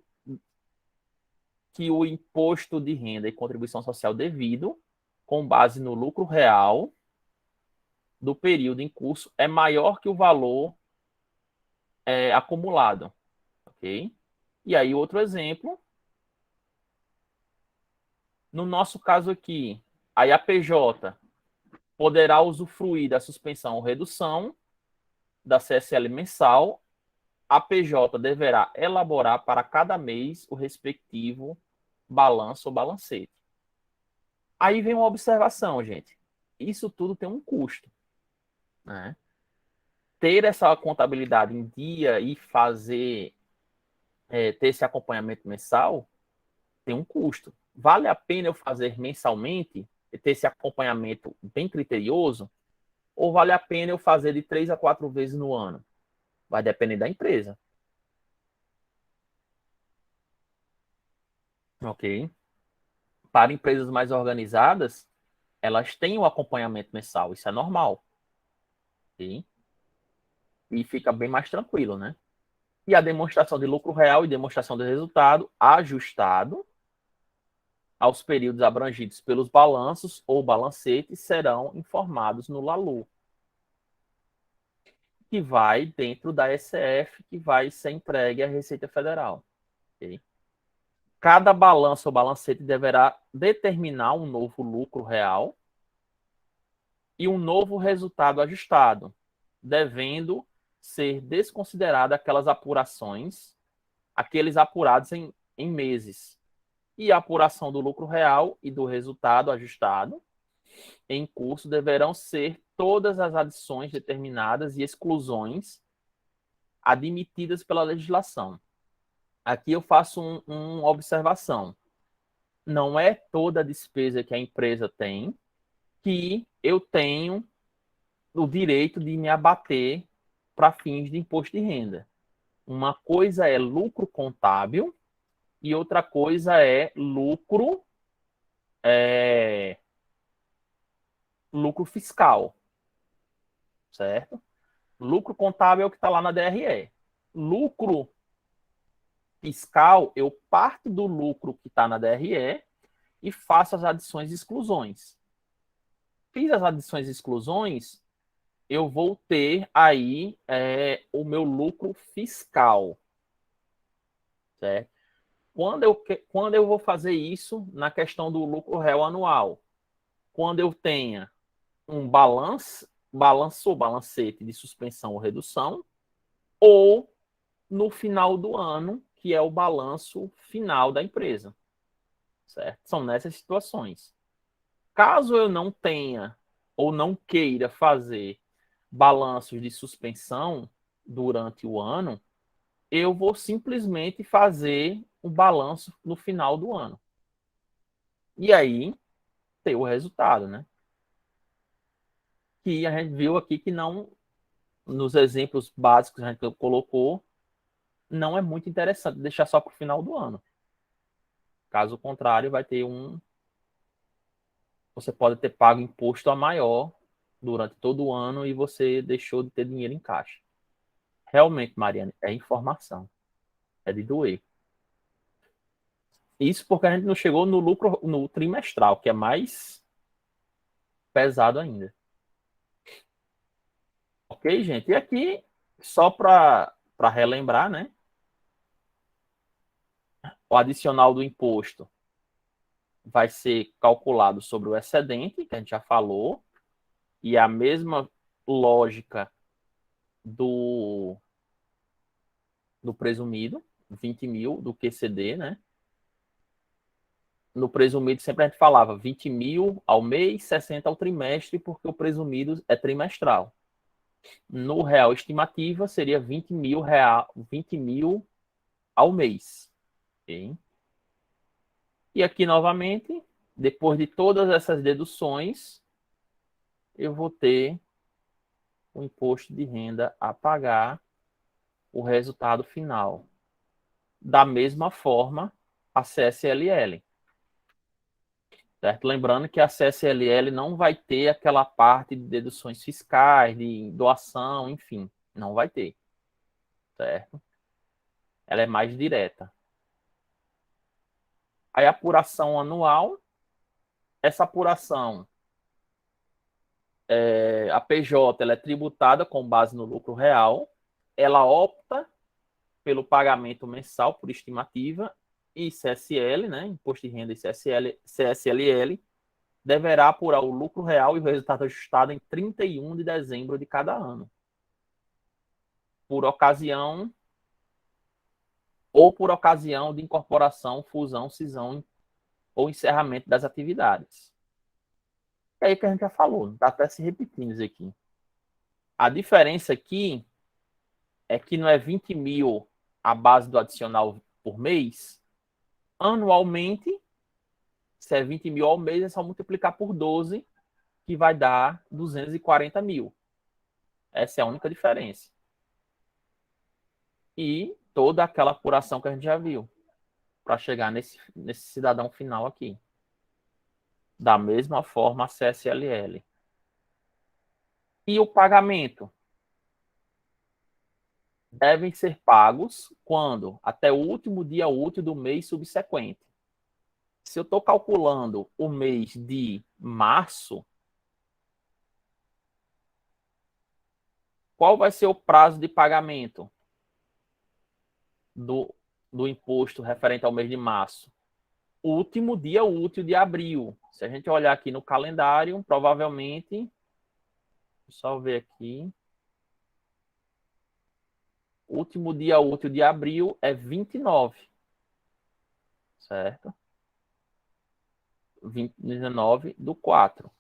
que o imposto de renda e contribuição social devido, com base no lucro real do período em curso, é maior que o valor acumulado. Ok? E aí, outro exemplo. No nosso caso aqui, aí a PJ poderá usufruir da suspensão ou redução da CSL mensal. A PJ deverá elaborar para cada mês o respectivo balanço ou balancete. Aí vem uma observação, gente. Isso tudo tem um custo, né? Ter essa contabilidade em dia e ter esse acompanhamento mensal tem um custo. Vale a pena eu fazer mensalmente e ter esse acompanhamento bem criterioso? Ou vale a pena eu fazer de 3 a 4 vezes no ano? Vai depender da empresa. Ok? Para empresas mais organizadas, elas têm o acompanhamento mensal. Isso é normal. Ok? E fica bem mais tranquilo, né? E a demonstração de lucro real e demonstração de resultado ajustado aos períodos abrangidos pelos balanços ou balancetes serão informados no LALU, que vai dentro da SF, que vai ser entregue à Receita Federal. Okay? Cada balanço ou balancete deverá determinar um novo lucro real e um novo resultado ajustado, devendo ser desconsiderada aquelas apurações, aqueles apurados em meses, e a apuração do lucro real e do resultado ajustado em curso deverão ser todas as adições determinadas e exclusões admitidas pela legislação. Aqui eu faço uma observação. Não é toda a despesa que a empresa tem que eu tenho o direito de me abater para fins de imposto de renda. Uma coisa é lucro contábil e outra coisa é lucro fiscal, certo? Lucro contábil é o que está lá na DRE. Lucro fiscal, eu parto do lucro que está na DRE e faço as adições e exclusões. Fiz as adições e exclusões, eu vou ter aí o meu lucro fiscal, certo? Quando eu vou fazer isso na questão do lucro real anual? Quando eu tenha um balanço ou balancete de suspensão ou redução, ou no final do ano, que é o balanço final da empresa, certo? São nessas situações. Caso eu não tenha ou não queira fazer balanços de suspensão durante o ano, eu vou simplesmente fazer um balanço no final do ano. E aí, ter o resultado, né? Que a gente viu aqui que não, nos exemplos básicos que a gente colocou, não é muito interessante deixar só para o final do ano. Caso contrário, vai ter você pode ter pago imposto a maior durante todo o ano e você deixou de ter dinheiro em caixa. Realmente, Mariane, é informação. É de doer. Isso porque a gente não chegou no lucro no trimestral, que é mais pesado ainda. Ok, gente? E aqui, só para relembrar, né? O adicional do imposto vai ser calculado sobre o excedente, que a gente já falou, e a mesma lógica do presumido, 20 mil do QCD, né? No presumido sempre a gente falava 20 mil ao mês, 60 ao trimestre, porque o presumido é trimestral. No real estimativa seria 20 mil ao mês. Okay? E aqui novamente, depois de todas essas deduções, eu vou ter o imposto de renda a pagar, o resultado final. Da mesma forma, a CSLL. Certo? Lembrando que a CSLL não vai ter aquela parte de deduções fiscais, de doação, enfim, não vai ter. Certo? Ela é mais direta. Aí a apuração anual, essa apuração, a PJ ela é tributada com base no lucro real, ela opta pelo pagamento mensal por estimativa e CSL, né, Imposto de Renda e CSLL, deverá apurar o lucro real e o resultado ajustado em 31 de dezembro de cada ano. Por ocasião de incorporação, fusão, cisão ou encerramento das atividades. É aí que a gente já falou, está até se repetindo isso aqui. A diferença aqui é que não é 20 mil a base do adicional por mês. Anualmente, se é 20 mil ao mês, é só multiplicar por 12, que vai dar 240 mil. Essa é a única diferença. E toda aquela apuração que a gente já viu, para chegar nesse cidadão final aqui. Da mesma forma, a CSLL. E o pagamento? Devem ser pagos quando? Até o último dia útil do mês subsequente. Se eu estou calculando o mês de março, qual vai ser o prazo de pagamento do imposto referente ao mês de março? O último dia útil de abril. Se a gente olhar aqui no calendário, provavelmente, só ver aqui, o último dia útil de abril é 29, certo? 19/4.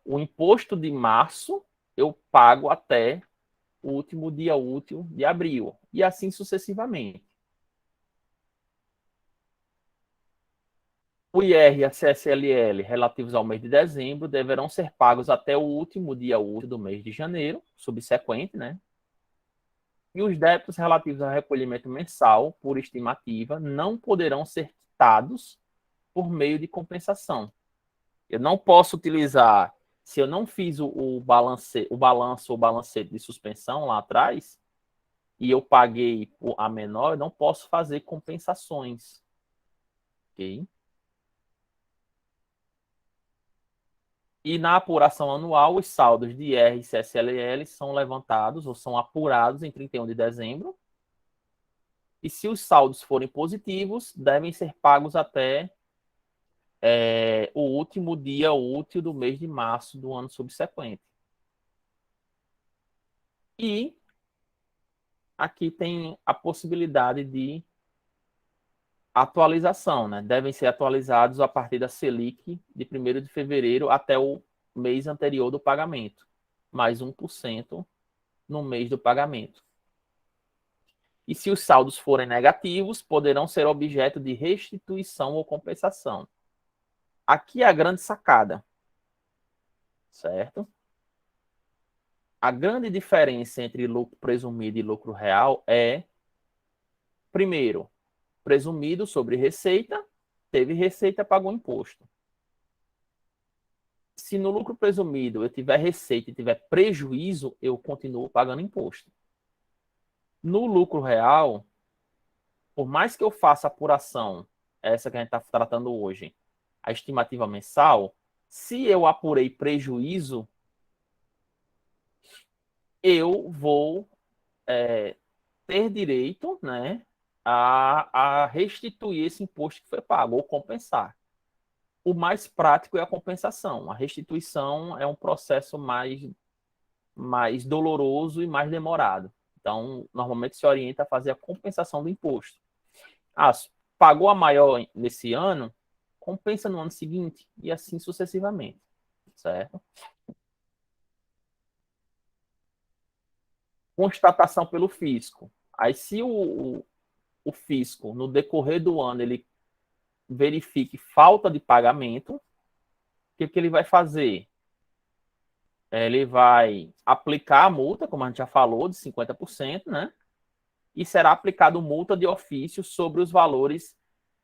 O imposto de março eu pago até o último dia útil de abril, e assim sucessivamente. O IR e a CSLL relativos ao mês de dezembro deverão ser pagos até o último dia útil do mês de janeiro, subsequente, né? E os débitos relativos ao recolhimento mensal, por estimativa, não poderão ser quitados por meio de compensação. Eu não posso utilizar, se eu não fiz o balanço ou balancete de suspensão lá atrás, e eu paguei a menor, eu não posso fazer compensações. Ok? E na apuração anual, os saldos de IR e CSLL são levantados ou são apurados em 31 de dezembro. E se os saldos forem positivos, devem ser pagos até o último dia útil do mês de março do ano subsequente. E aqui tem a possibilidade de atualização, né? Devem ser atualizados a partir da Selic de 1º de fevereiro até o mês anterior do pagamento, mais 1% no mês do pagamento. E se os saldos forem negativos, poderão ser objeto de restituição ou compensação. Aqui é a grande sacada, certo? A grande diferença entre lucro presumido e lucro real é, primeiro, presumido sobre receita, teve receita, pagou imposto. Se no lucro presumido eu tiver receita e tiver prejuízo, eu continuo pagando imposto. No lucro real, por mais que eu faça apuração essa que a gente está tratando hoje, a estimativa mensal, se eu apurei prejuízo, eu vou ter direito, né, a restituir esse imposto que foi pago, ou compensar. O mais prático é a compensação. A restituição é um processo mais doloroso e mais demorado. Então, normalmente se orienta a fazer a compensação do imposto. Pagou a maior nesse ano, compensa no ano seguinte, e assim sucessivamente, certo? Constatação pelo fisco. Aí, se o fisco, no decorrer do ano, ele verifique falta de pagamento, o que ele vai fazer? Ele vai aplicar a multa, como a gente já falou, de 50%, né? E será aplicado multa de ofício sobre os valores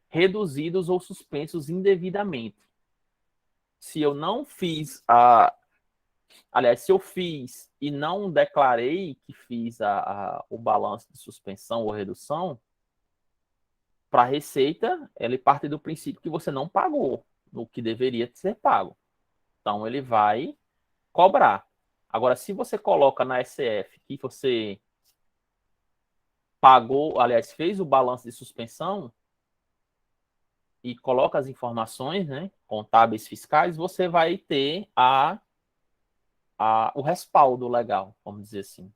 reduzidos ou suspensos indevidamente. Se eu não fiz aliás, se eu fiz e não declarei que fiz o balanço de suspensão ou redução, para a Receita, ele parte do princípio que você não pagou o que deveria ser pago. Então, ele vai cobrar. Agora, se você coloca na SF que você pagou, aliás, fez o balanço de suspensão e coloca as informações, né, contábeis fiscais, você vai ter o respaldo legal, vamos dizer assim.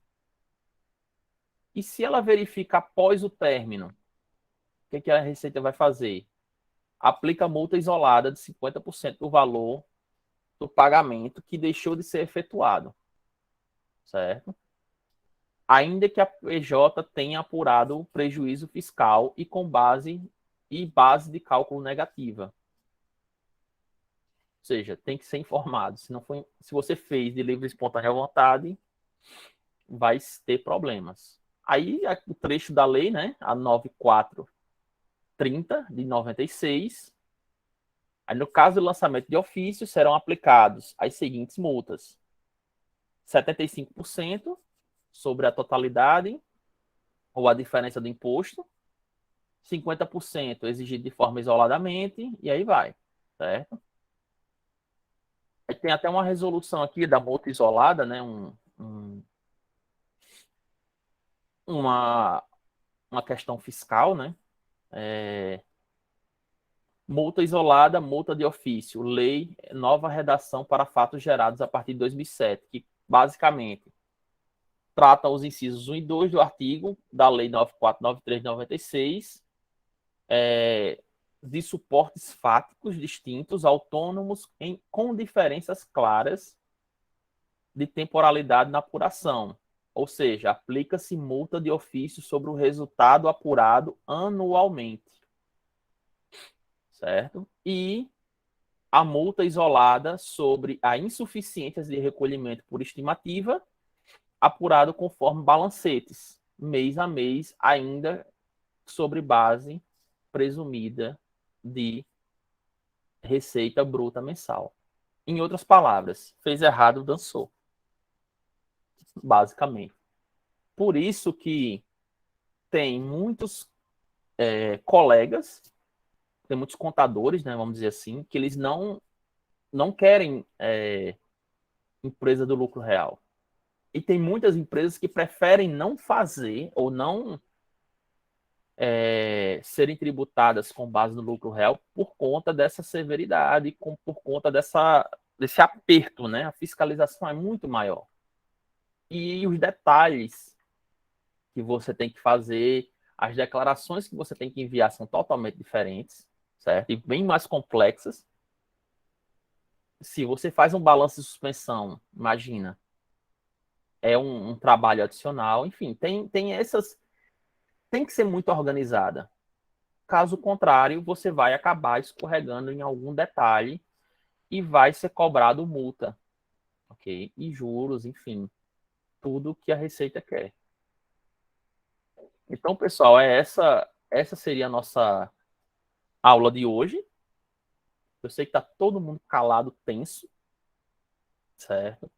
E se ela verifica após o término, o que a Receita vai fazer? Aplica multa isolada de 50% do valor do pagamento que deixou de ser efetuado, certo? Ainda que a PJ tenha apurado o prejuízo fiscal e com base de cálculo negativa. Ou seja, tem que ser informado. Se você fez de livre e espontânea vontade, vai ter problemas. Aí, o trecho da lei, né, a 9430 de 96. Aí, no caso do lançamento de ofício, serão aplicados as seguintes multas: 75% sobre a totalidade ou a diferença do imposto, 50% exigido de forma isoladamente, e aí vai, certo? Aí tem até uma resolução aqui da multa isolada, né? Uma questão fiscal, né? Multa isolada, multa de ofício, lei, nova redação para fatos gerados a partir de 2007, que basicamente trata os incisos 1 e 2 do artigo da lei 9493 de 96, de suportes fáticos distintos, autônomos, com diferenças claras de temporalidade na apuração. Ou seja, aplica-se multa de ofício sobre o resultado apurado anualmente. Certo? E a multa isolada sobre a insuficiência de recolhimento por estimativa, apurado conforme balancetes, mês a mês, ainda sobre base presumida de receita bruta mensal. Em outras palavras, fez errado, dançou. Basicamente. Por isso que tem muitos colegas, tem muitos contadores, né, vamos dizer assim, que eles não querem empresa do lucro real. E tem muitas empresas que preferem não fazer ou não serem tributadas com base no lucro real por conta dessa severidade, por conta desse aperto, né? A fiscalização é muito maior. E os detalhes que você tem que fazer, as declarações que você tem que enviar são totalmente diferentes, certo? E bem mais complexas. Se você faz um balanço de suspensão, imagina, é um trabalho adicional, enfim, tem essas, tem que ser muito organizada. Caso contrário, você vai acabar escorregando em algum detalhe e vai ser cobrado multa, ok? E juros, enfim, tudo que a Receita quer. Então, pessoal, essa seria a nossa aula de hoje. Eu sei que está todo mundo calado, tenso, certo?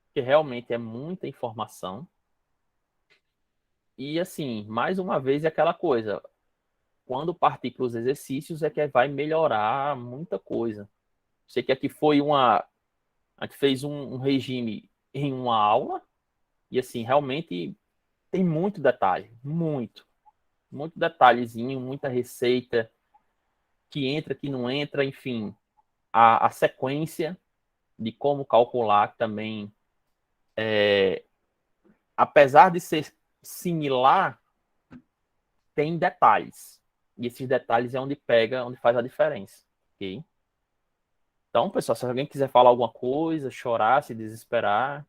Porque realmente é muita informação. E, assim, mais uma vez é aquela coisa. quando partir para os exercícios é que vai melhorar muita coisa. Sei que aqui foi a gente fez um regime em uma aula, e assim, realmente tem muito detalhe, muito detalhezinho, muita receita, que entra, que não entra, enfim, a sequência de como calcular também, apesar de ser similar, tem detalhes. E esses detalhes é onde pega, onde faz a diferença, ok? Então, pessoal, se alguém quiser falar alguma coisa, chorar, se desesperar,